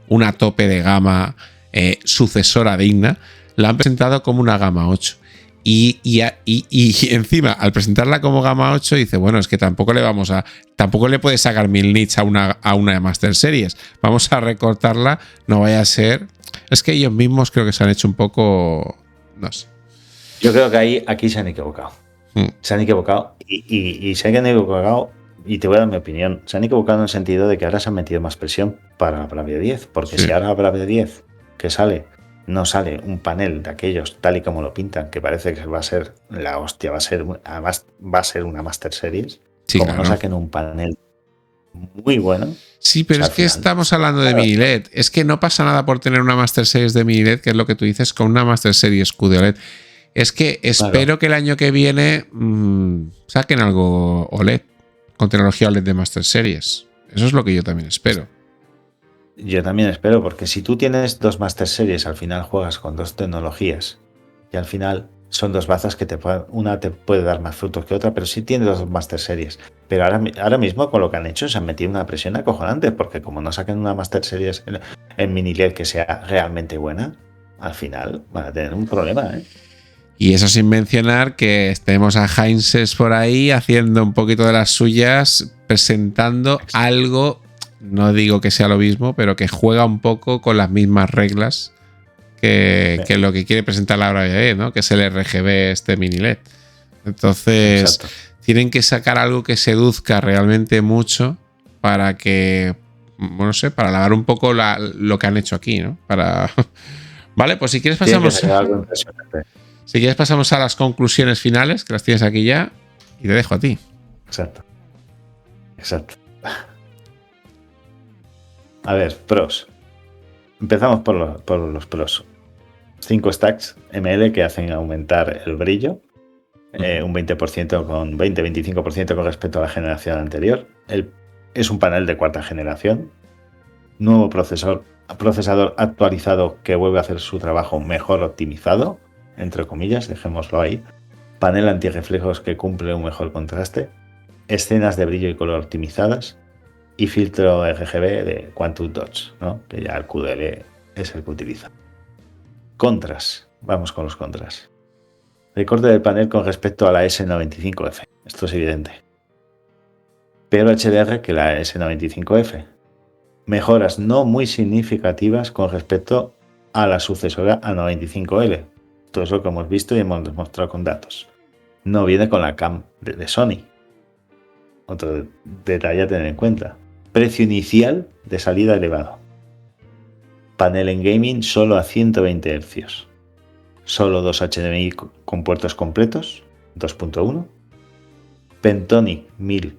una tope de gama sucesora digna, la han presentado como una gama 8. Y encima, al presentarla como gama 8, dice, bueno, es que tampoco le puedes sacar 1000 nits a una de Master Series. Vamos a recortarla, no vaya a ser. Es que ellos mismos creo que se han hecho un poco, no sé. Yo creo que aquí se han equivocado. Se han equivocado y se han equivocado, y te voy a dar mi opinión. Se han equivocado en el sentido de que ahora se han metido más presión para la Bravia 10, porque si ahora la Bravia 10 que no sale un panel de aquellos tal y como lo pintan, que parece que va a ser la hostia, va a ser una Master Series, como claro. No saquen un panel muy bueno. Sí, pero es que estamos hablando de mini LED. Es que no pasa nada por tener una Master Series de mini LED, que es lo que tú dices, con una Master Series QD OLED. Es que espero que el año que viene saquen algo OLED, con tecnología OLED de Master Series. Eso es lo que yo también espero. Yo también espero, porque si tú tienes dos Master Series, al final juegas con dos tecnologías y al final son dos bazas que una te puede dar más frutos que otra, pero sí tienes dos Master Series. Pero ahora mismo con lo que han hecho se han metido una presión acojonante, porque como no saquen una Master Series en mini LED que sea realmente buena, al final van a tener un problema, ¿eh? Y eso sin mencionar que tenemos a Heinz por ahí haciendo un poquito de las suyas, presentando algo. No digo que sea lo mismo, pero que juega un poco con las mismas reglas que lo que quiere presentar la Bravia, ¿no? Que es el RGB mini LED. Entonces, tienen que sacar algo que seduzca realmente mucho para que, bueno, no sé, para lavar un poco lo que han hecho aquí, ¿no? Vale, pues si quieres pasamos a las conclusiones finales, que las tienes aquí ya, y te dejo a ti. Exacto. A ver, pros. Empezamos por los pros. 5 stacks ML que hacen aumentar el brillo un 20% con 20-25% con respecto a la generación anterior. Es un panel de cuarta generación. Nuevo procesador actualizado que vuelve a hacer su trabajo mejor optimizado, entre comillas, dejémoslo ahí. Panel antirreflejos que cumple un mejor contraste. Escenas de brillo y color optimizadas. Y filtro RGB de Quantum Dots, ¿no? Que ya el QDL es el que utiliza. Contras. Vamos con los contras. Recorte del panel con respecto a la S95F. Esto es evidente. Peor HDR que la S95F. Mejoras no muy significativas con respecto a la sucesora A95L. Todo es lo que hemos visto y hemos demostrado con datos. No viene con la cam de Sony. Otro detalle a tener en cuenta. Precio inicial de salida elevado. Panel en gaming solo a 120 Hz. Solo 2 HDMI con puertos completos, 2.1. Pentonic 1000.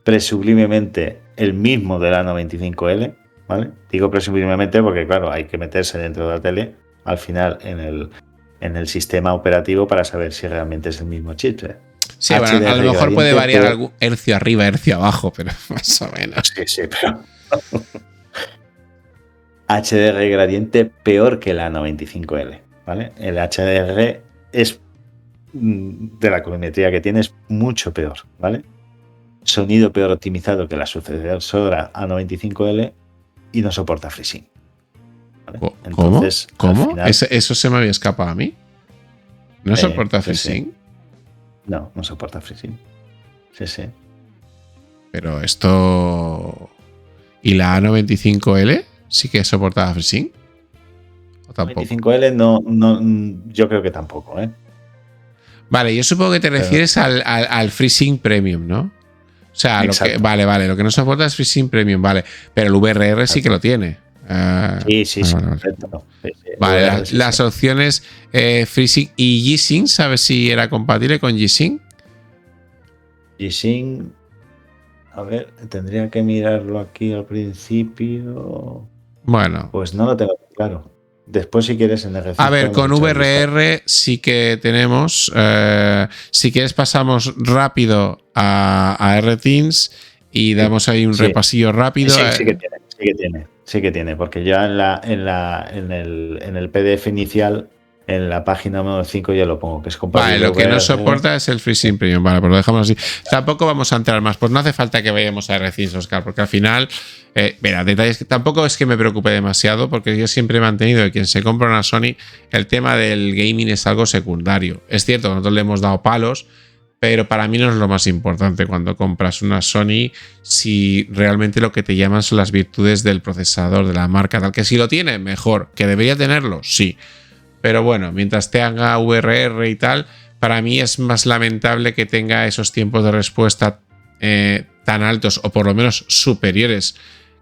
Presumiblemente el mismo de la A95L, ¿vale? Digo presumiblemente porque, claro, hay que meterse dentro de la tele al final en el sistema operativo para saber si realmente es el mismo chip. Sí, bueno, a lo mejor puede variar algún hercio arriba, hercio abajo, pero más o menos. Sí, pero HDR gradiente peor que la 95L, ¿vale? El HDR es de la colorimetría que tiene es mucho peor, ¿vale? Sonido peor optimizado que la sucesora A95L y no soporta FreeSync, ¿vale? Entonces, ¿Cómo? Final, ¿Eso se me había escapado a mí? ¿No soporta FreeSync? No soporta FreeSync. Sí. Pero esto... ¿Y la A95L sí que soportaba FreeSync? ¿O tampoco? 95L no, yo creo que tampoco, ¿eh? Vale, yo supongo que te refieres al FreeSync Premium, ¿no? O sea, lo que no soporta es FreeSync Premium, vale. Pero el VRR sí que lo tiene. Sí. Perfecto. Vale, las opciones FreeSync y G-Sync, ¿sabes si era compatible con G-Sync? G-Sync, a ver, tendría que mirarlo aquí al principio. Bueno. Pues no lo tengo claro. Después, si quieres, en A ver, con VRR sí que tenemos. Si quieres, pasamos rápido a RTins y damos ahí un repasillo rápido. Sí que tiene, porque ya en el PDF inicial, en la página número 5 ya lo pongo, que es compatible. Vale, lo que no soporta es el FreeSync Premium. Vale, pues lo dejamos así. Tampoco vamos a entrar más, pues no hace falta que vayamos a RTins, Oscar, porque al final, mira, detalles que tampoco es que me preocupe demasiado, porque yo siempre he mantenido que quien se compra una Sony, el tema del gaming es algo secundario. Es cierto, nosotros le hemos dado palos, pero para mí no es lo más importante cuando compras una Sony, si realmente lo que te llaman son las virtudes del procesador, de la marca, tal que si lo tiene, mejor. ¿Que debería tenerlo? Sí. Pero bueno, mientras te haga VRR y tal, para mí es más lamentable que tenga esos tiempos de respuesta tan altos, o por lo menos superiores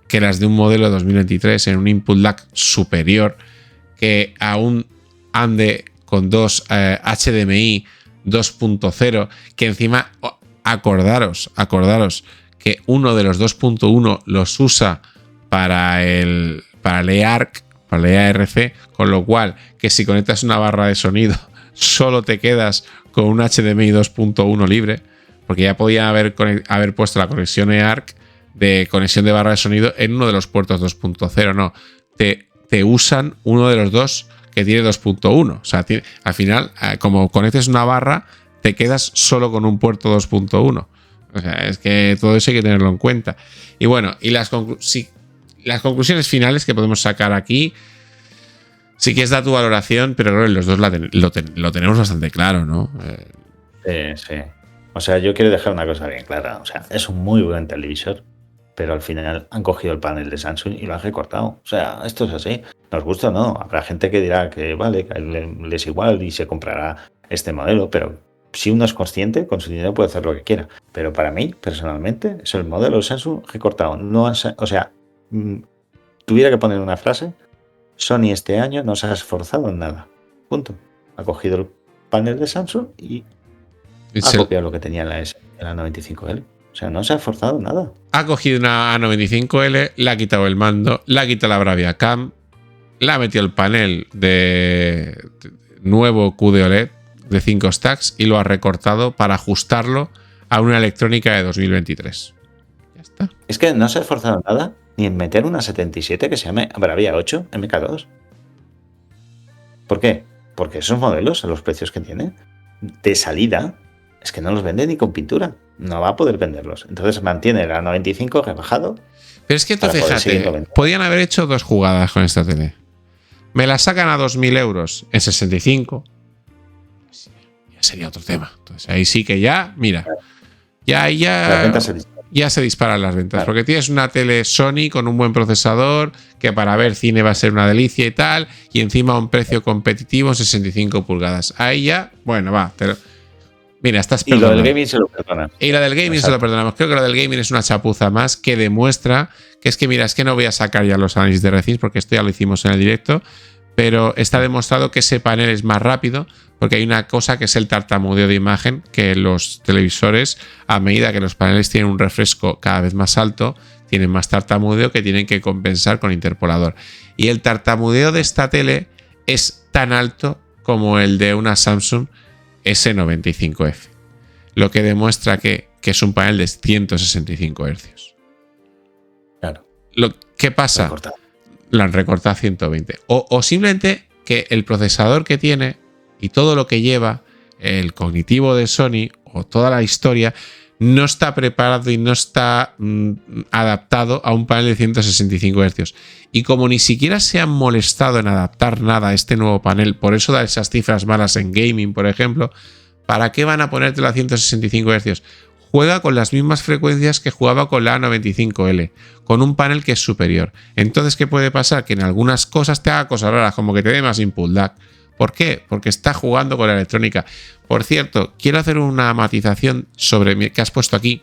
que las de un modelo de 2023, en un input lag superior, que aún ande con dos HDMI 2.0, que encima, acordaros que uno de los 2.1 los usa para el EARC, para el EARC, con lo cual que si conectas una barra de sonido solo te quedas con un HDMI 2.1 libre, porque ya podían haber puesto la conexión EARC de conexión de barra de sonido en uno de los puertos 2.0, no, te usan uno de los dos que tiene 2.1, o sea, al final, como conectes una barra, te quedas solo con un puerto 2.1. O sea, es que todo eso hay que tenerlo en cuenta. Y bueno, y las conclusiones finales que podemos sacar aquí, sí que es da tu valoración, pero creo que los dos lo tenemos bastante claro, ¿no? Sí. O sea, yo quiero dejar una cosa bien clara. O sea, es un muy buen televisor, pero al final han cogido el panel de Samsung y lo han recortado. O sea, esto es así. Nos gusta o no. Habrá gente que dirá que vale, que le es igual y se comprará este modelo, pero si uno es consciente, con su dinero puede hacer lo que quiera. Pero para mí, personalmente, es el modelo de Samsung recortado. O sea, tuviera que poner una frase: Sony este año no se ha esforzado en nada. Punto. Ha cogido el panel de Samsung y ha copiado lo que tenía en la 95L. O sea, no se ha esforzado en nada. Ha cogido una A95L, le ha quitado el mando, le ha quitado la Bravia Cam, le ha metido el panel de nuevo QD-OLED de 5 stacks y lo ha recortado para ajustarlo a una electrónica de 2023. Ya está. Es que no se ha esforzado en nada ni en meter una 77 que se llame Bravia 8 MK2. ¿Por qué? Porque esos modelos, a los precios que tienen, de salida, es que no los vende ni con pintura. No va a poder venderlos. Entonces mantiene la 95 rebajado. Pero es que tú fíjate, podían haber hecho dos jugadas con esta tele. Me la sacan a 2.000 euros en 65. Ya sería otro tema. Entonces ahí sí que ya, mira, ya se disparan las ventas. Claro. Porque tienes una tele Sony con un buen procesador, que para ver cine va a ser una delicia y tal, y encima a un precio competitivo en 65 pulgadas. Ahí ya, bueno, va, mira, estás perdonado. Y lo del gaming se lo perdonamos. Y la del gaming se lo perdonamos. Creo que lo del gaming es una chapuza más que demuestra que es que, mira, es que no voy a sacar ya los análisis de RTins porque esto ya lo hicimos en el directo, pero está demostrado que ese panel es más rápido porque hay una cosa que es el tartamudeo de imagen, que los televisores, a medida que los paneles tienen un refresco cada vez más alto, tienen más tartamudeo que tienen que compensar con interpolador. Y el tartamudeo de esta tele es tan alto como el de una Samsung S95F, lo que demuestra que es un panel de 165 Hz. Claro. ¿Qué pasa? Lo han recortado a 120. O simplemente que el procesador que tiene y todo lo que lleva, el cognitivo de Sony o toda la historia, no está preparado y no está adaptado a un panel de 165 Hz. Y como ni siquiera se han molestado en adaptar nada a este nuevo panel, por eso da esas cifras malas en gaming, por ejemplo, ¿para qué van a ponértelo a 165 Hz? Juega con las mismas frecuencias que jugaba con la A95L, con un panel que es superior. Entonces, ¿qué puede pasar? Que en algunas cosas te haga cosas raras, como que te dé más input lag. ¿Por qué? Porque está jugando con la electrónica. Por cierto, quiero hacer una matización sobre que has puesto aquí,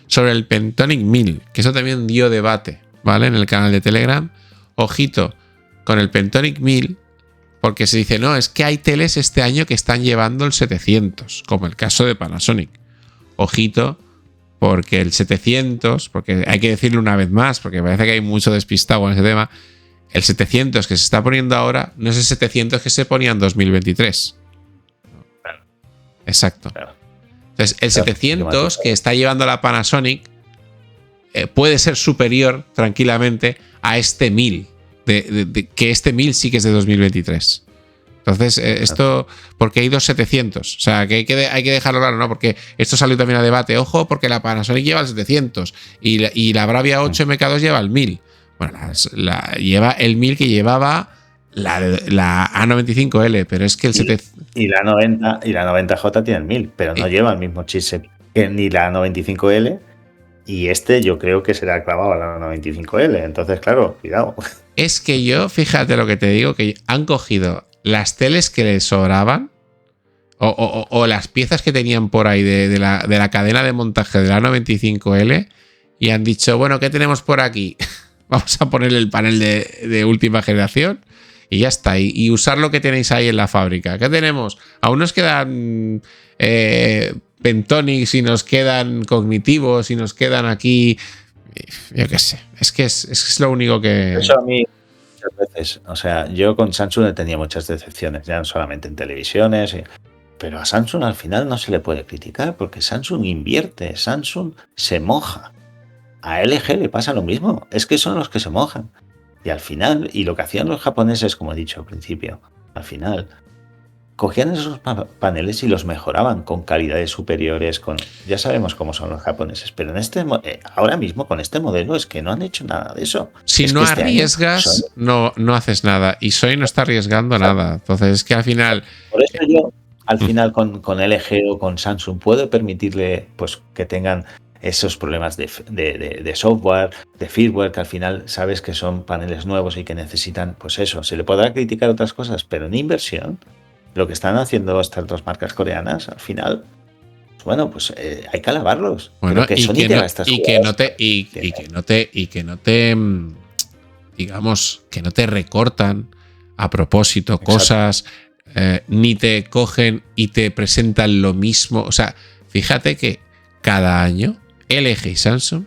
sobre el Pentonic 1000, que eso también dio debate, ¿vale? En el canal de Telegram. Ojito con el Pentonic 1000, porque se dice, no, es que hay teles este año que están llevando el 700, como el caso de Panasonic. Ojito, porque el 700, porque hay que decirlo una vez más, porque parece que hay mucho despistado en ese tema, el 700 que se está poniendo ahora no es el 700 que se ponía en 2023. Claro. Exacto. Claro. Entonces, el 700 que está llevando la Panasonic puede ser superior tranquilamente a este 1000, que este 1000 sí que es de 2023. Entonces, esto, porque hay dos 700, o sea, que hay que dejarlo claro, ¿no? Porque esto salió también a debate, ojo, porque la Panasonic lleva el 700 y la Bravia 8 MK2 lleva el 1000. Bueno, lleva el 1000 que llevaba la A95L, pero es que el 700... Y la 90J tiene el 1000, pero no lleva el mismo chipset que ni la A95L. Y yo creo que será clavado a la 95L. Entonces, claro, cuidado. Es que fíjate lo que te digo, que han cogido las teles que les sobraban o las piezas que tenían por ahí de la cadena de montaje de la 95L y han dicho, bueno, ¿qué tenemos por aquí? Vamos a ponerle el panel de última generación y ya está. Y usar lo que tenéis ahí en la fábrica. ¿Qué tenemos? Aún nos quedan... Pentonics y nos quedan cognitivos y nos quedan aquí, yo qué sé, es que es lo único que... Eso a mí muchas veces, o sea, yo con Samsung he tenido muchas decepciones, ya no solamente en televisiones, pero a Samsung al final no se le puede criticar porque Samsung invierte, Samsung se moja. A LG le pasa lo mismo, es que son los que se mojan. Y al final, y lo que hacían los japoneses, como he dicho al principio, al final... Cogían esos paneles y los mejoraban con calidades superiores, ya sabemos cómo son los japoneses, pero ahora mismo con este modelo es que no han hecho nada de eso. Si no arriesgas, no haces nada. Y Sony no está arriesgando nada. Entonces es que al final... Por eso yo, al final con LG o con Samsung, puedo permitirle pues que tengan esos problemas de software, de firmware, que al final sabes que son paneles nuevos y que necesitan, pues eso. Se le podrá criticar otras cosas, pero en inversión... Lo que están haciendo estas dos marcas coreanas, al final, bueno, pues hay que alabarlos. Bueno, que no te, digamos, que no te recortan a propósito. Exacto. Cosas, ni te cogen y te presentan lo mismo. O sea, fíjate que cada año LG y Samsung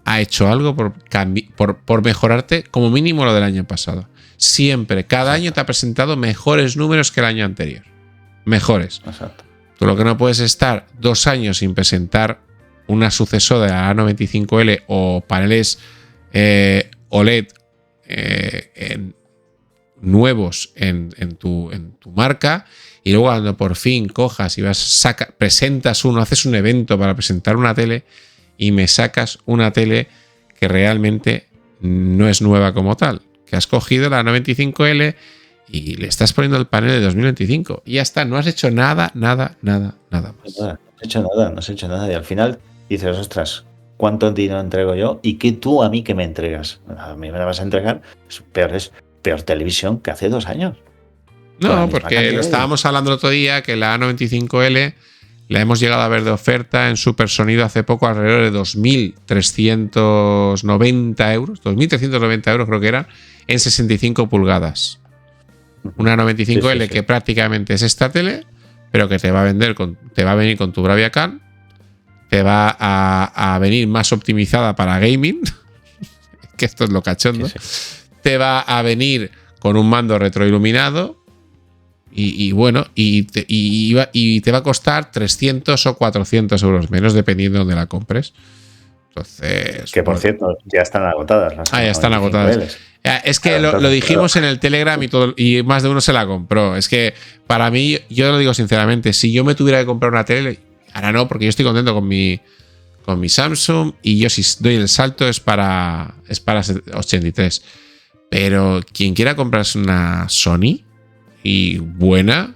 ha hecho algo por mejorarte como mínimo lo del año pasado. Siempre, cada año te ha presentado mejores números que el año anterior. Mejores. Exacto. Tú lo que no puedes estar 2 años sin presentar una sucesora de la A95L o paneles OLED nuevos en tu marca y luego cuando por fin cojas y presentas haces un evento para presentar una tele y me sacas una tele que realmente no es nueva como tal. Que has cogido la 95L y le estás poniendo el panel de 2025 y ya está, no has hecho nada más. No has hecho nada y al final dices, ostras, ¿cuánto dinero entrego yo? ¿Y qué tú a mí que me entregas? A mí me la vas a entregar, es peor televisión que hace 2 años. No, porque lo estábamos hablando el otro día que la A95L la hemos llegado a ver de oferta en Super Sonido hace poco alrededor de 2.390 euros, 2.390 euros creo que era, en 65 pulgadas. Una 95L que prácticamente es esta tele, pero que te va a venir con tu Bravia Can, te va a venir más optimizada para gaming, que esto es lo cachondo, te va a venir con un mando retroiluminado y te va a costar 300 o 400 euros menos dependiendo de donde la compres. Entonces, que por cierto, ya están agotadas. Ya están agotadas. Es que lo dijimos en el Telegram y más de uno se la compró. Es que para mí, yo lo digo sinceramente, si yo me tuviera que comprar una tele, ahora no, porque yo estoy contento con mi Samsung y yo si doy el salto es para 83. Pero quien quiera comprarse una Sony y buena,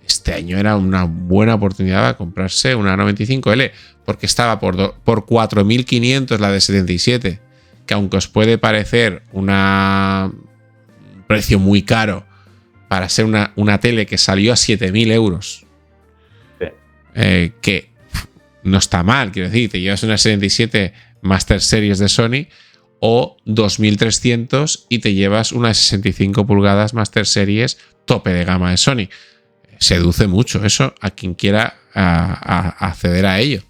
este año era una buena oportunidad de comprarse una 95L, porque estaba por 4.500 la de 77, que aunque os puede parecer un precio muy caro para ser una tele que salió a 7.000 euros, que no está mal, quiero decir, te llevas una 77 Master Series de Sony o 2.300 y te llevas una 65 pulgadas Master Series tope de gama de Sony. Seduce mucho eso a quien quiera acceder a ello.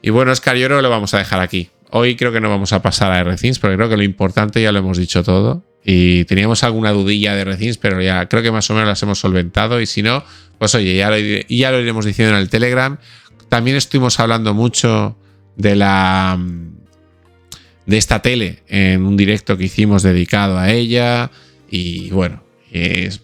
Y bueno, Oscar, yo creo que lo vamos a dejar aquí. Hoy creo que no vamos a pasar a RThings porque creo que lo importante ya lo hemos dicho todo. Y teníamos alguna dudilla de Recins, pero ya creo que más o menos las hemos solventado. Y si no, pues oye, ya lo iremos diciendo en el Telegram. También estuvimos hablando mucho de esta tele en un directo que hicimos dedicado a ella. Y bueno,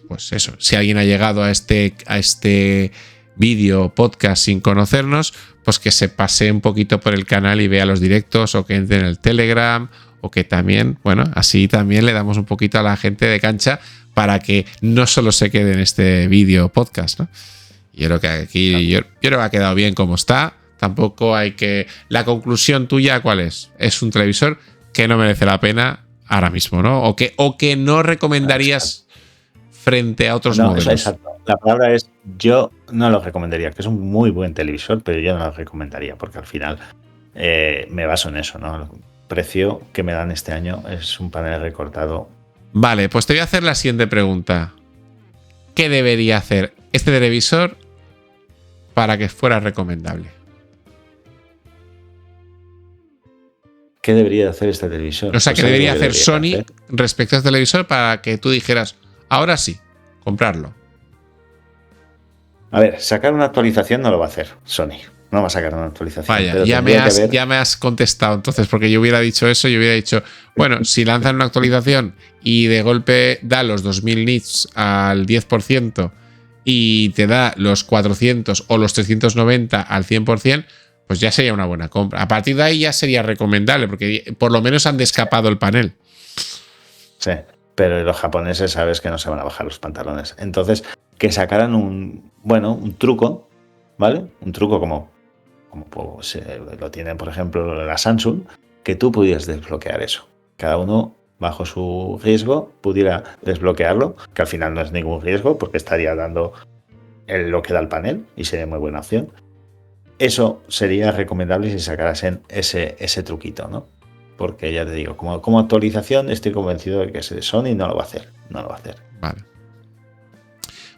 pues eso. Si alguien ha llegado a este vídeo podcast sin conocernos, pues que se pase un poquito por el canal y vea los directos, o que entre en el Telegram, o que también, bueno, así también le damos un poquito a la gente de cancha para que no solo se quede en este vídeo podcast, ¿no? Yo creo que aquí yo creo que ha quedado bien como está. Tampoco hay que... La conclusión tuya, ¿cuál es? Es un televisor que no merece la pena ahora mismo, ¿no? O que no recomendarías frente a otros modelos. Exacto. La palabra es, yo no lo recomendaría, que es un muy buen televisor, pero yo no lo recomendaría, porque al final me baso en eso, ¿no? El precio que me dan este año es un panel recortado. Vale, pues te voy a hacer la siguiente pregunta. ¿Qué debería hacer este televisor para que fuera recomendable? ¿Qué debería hacer este televisor? O sea, ¿qué debería hacer Sony respecto a este televisor para que tú dijeras, ahora sí, comprarlo? A ver, sacar una actualización no lo va a hacer Sony. No va a sacar una actualización. Vaya, ya me has contestado entonces, porque yo hubiera dicho eso, yo hubiera dicho, bueno, si lanzan una actualización y de golpe da los 2000 nits al 10% y te da los 400 o los 390 al 100%, pues ya sería una buena compra. A partir de ahí ya sería recomendable, porque por lo menos han descapado el panel. Sí, pero los japoneses sabes que no se van a bajar los pantalones. Entonces, que sacaran un truco, ¿vale? Un truco como pues, lo tienen, por ejemplo, la Samsung, que tú pudieras desbloquear eso. Cada uno, bajo su riesgo, pudiera desbloquearlo, que al final no es ningún riesgo, porque estaría dando lo que da el panel y sería muy buena opción. Eso sería recomendable si sacasen ese truquito, ¿no? Porque ya te digo, como actualización estoy convencido de que Sony no lo va a hacer. No lo va a hacer. Vale.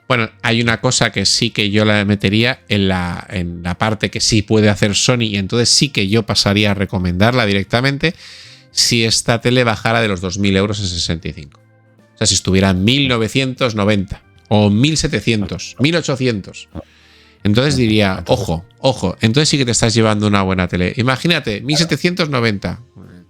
Bueno, hay una cosa que sí que yo la metería en la parte que sí puede hacer Sony, y entonces sí que yo pasaría a recomendarla directamente si esta tele bajara de los 2.000 euros en 65. O sea, si estuviera en 1.990 o 1.700, 1.800. Entonces diría, ojo, entonces sí que te estás llevando una buena tele. Imagínate, 1.790,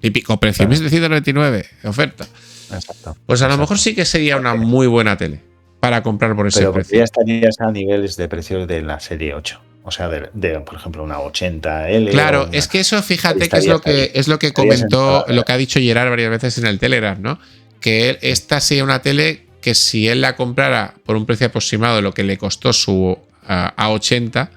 típico precio, 1.799, oferta. Exacto. Pues a lo mejor sí que sería una muy buena tele para comprar por ese precio. Ya estarías a niveles de precio de la serie 8. O sea, de por ejemplo, una 80L. Claro, es que eso, fíjate que es lo que comentó, lo que ha dicho Gerard varias veces en el Telegram, ¿no? Que esta sería una tele que si él la comprara por un precio aproximado de lo que le costó su A80,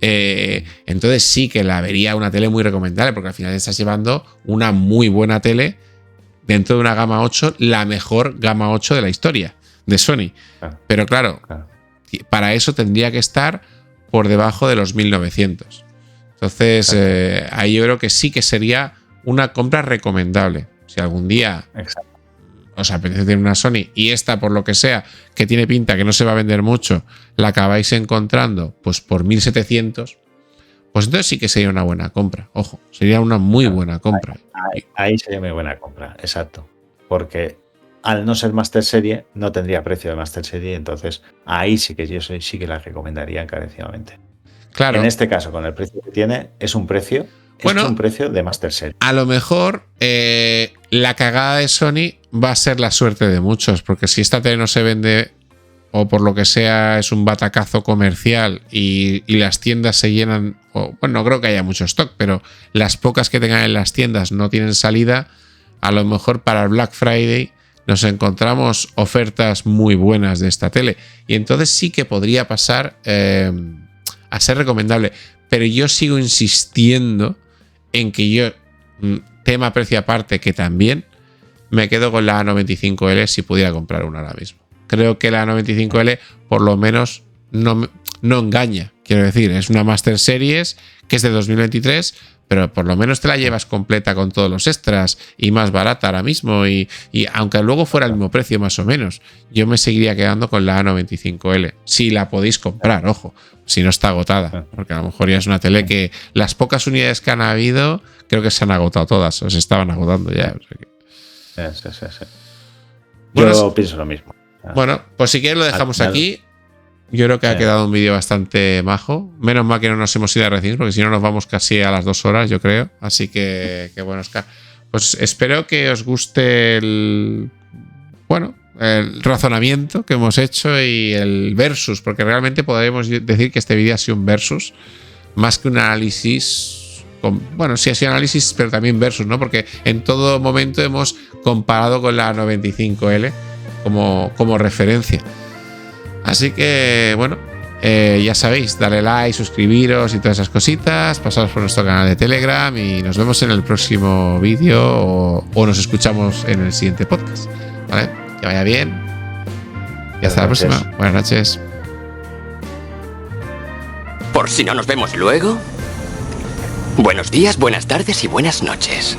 entonces sí que la vería una tele muy recomendable, porque al final estás llevando una muy buena tele dentro de una gama 8, la mejor gama 8 de la historia de Sony. Pero claro, para eso tendría que estar por debajo de los 1.900. Entonces, ahí yo creo que sí que sería una compra recomendable. Si algún día os apetece tener una Sony y esta, por lo que sea, que tiene pinta que no se va a vender mucho, la acabáis encontrando pues por 1.700, pues entonces sí que sería una buena compra. Ojo, sería una muy buena compra. Ahí sería muy buena compra, exacto. Porque al no ser Master Serie, no tendría precio de Master Serie, entonces ahí sí que yo sí que la recomendaría encarecidamente. Claro. En este caso, con el precio que tiene, es un precio de Master Serie. A lo mejor la cagada de Sony va a ser la suerte de muchos, porque si esta tele no se vende, o por lo que sea es un batacazo comercial y las tiendas se llenan, no creo que haya mucho stock, pero las pocas que tengan en las tiendas no tienen salida, a lo mejor para el Black Friday nos encontramos ofertas muy buenas de esta tele, y entonces sí que podría pasar a ser recomendable. Pero yo sigo insistiendo en que yo, tema precio aparte, que también me quedo con la A95L si pudiera comprar una ahora mismo. Creo que la A95L por lo menos no engaña. Quiero decir, es una Master Series que es de 2023, pero por lo menos te la llevas completa con todos los extras y más barata ahora mismo. Y aunque luego fuera el mismo precio más o menos, yo me seguiría quedando con la A95L. Si la podéis comprar, ojo, si no está agotada. Porque a lo mejor ya es una tele que las pocas unidades que han habido, creo que se han agotado todas, o se estaban agotando ya. O sea que... Sí. Yo pienso lo mismo. Bueno, pues si quieres lo dejamos aquí. Yo creo que ha quedado un vídeo bastante majo. Menos mal que no nos hemos ido a recibir, porque si no nos vamos casi a las 2 horas, yo creo. Así que bueno, Oscar. Pues espero que os guste el razonamiento que hemos hecho y el versus, porque realmente podríamos decir que este vídeo ha sido un versus más que un análisis. Sí ha sido análisis, pero también versus, ¿no? Porque en todo momento hemos comparado con la 95L como referencia. Así que, bueno, ya sabéis, darle like, suscribiros y todas esas cositas, pasaros por nuestro canal de Telegram y nos vemos en el próximo vídeo o nos escuchamos en el siguiente podcast, ¿vale? Que vaya bien y hasta la próxima. Buenas noches. Por si no nos vemos luego, buenos días, buenas tardes y buenas noches.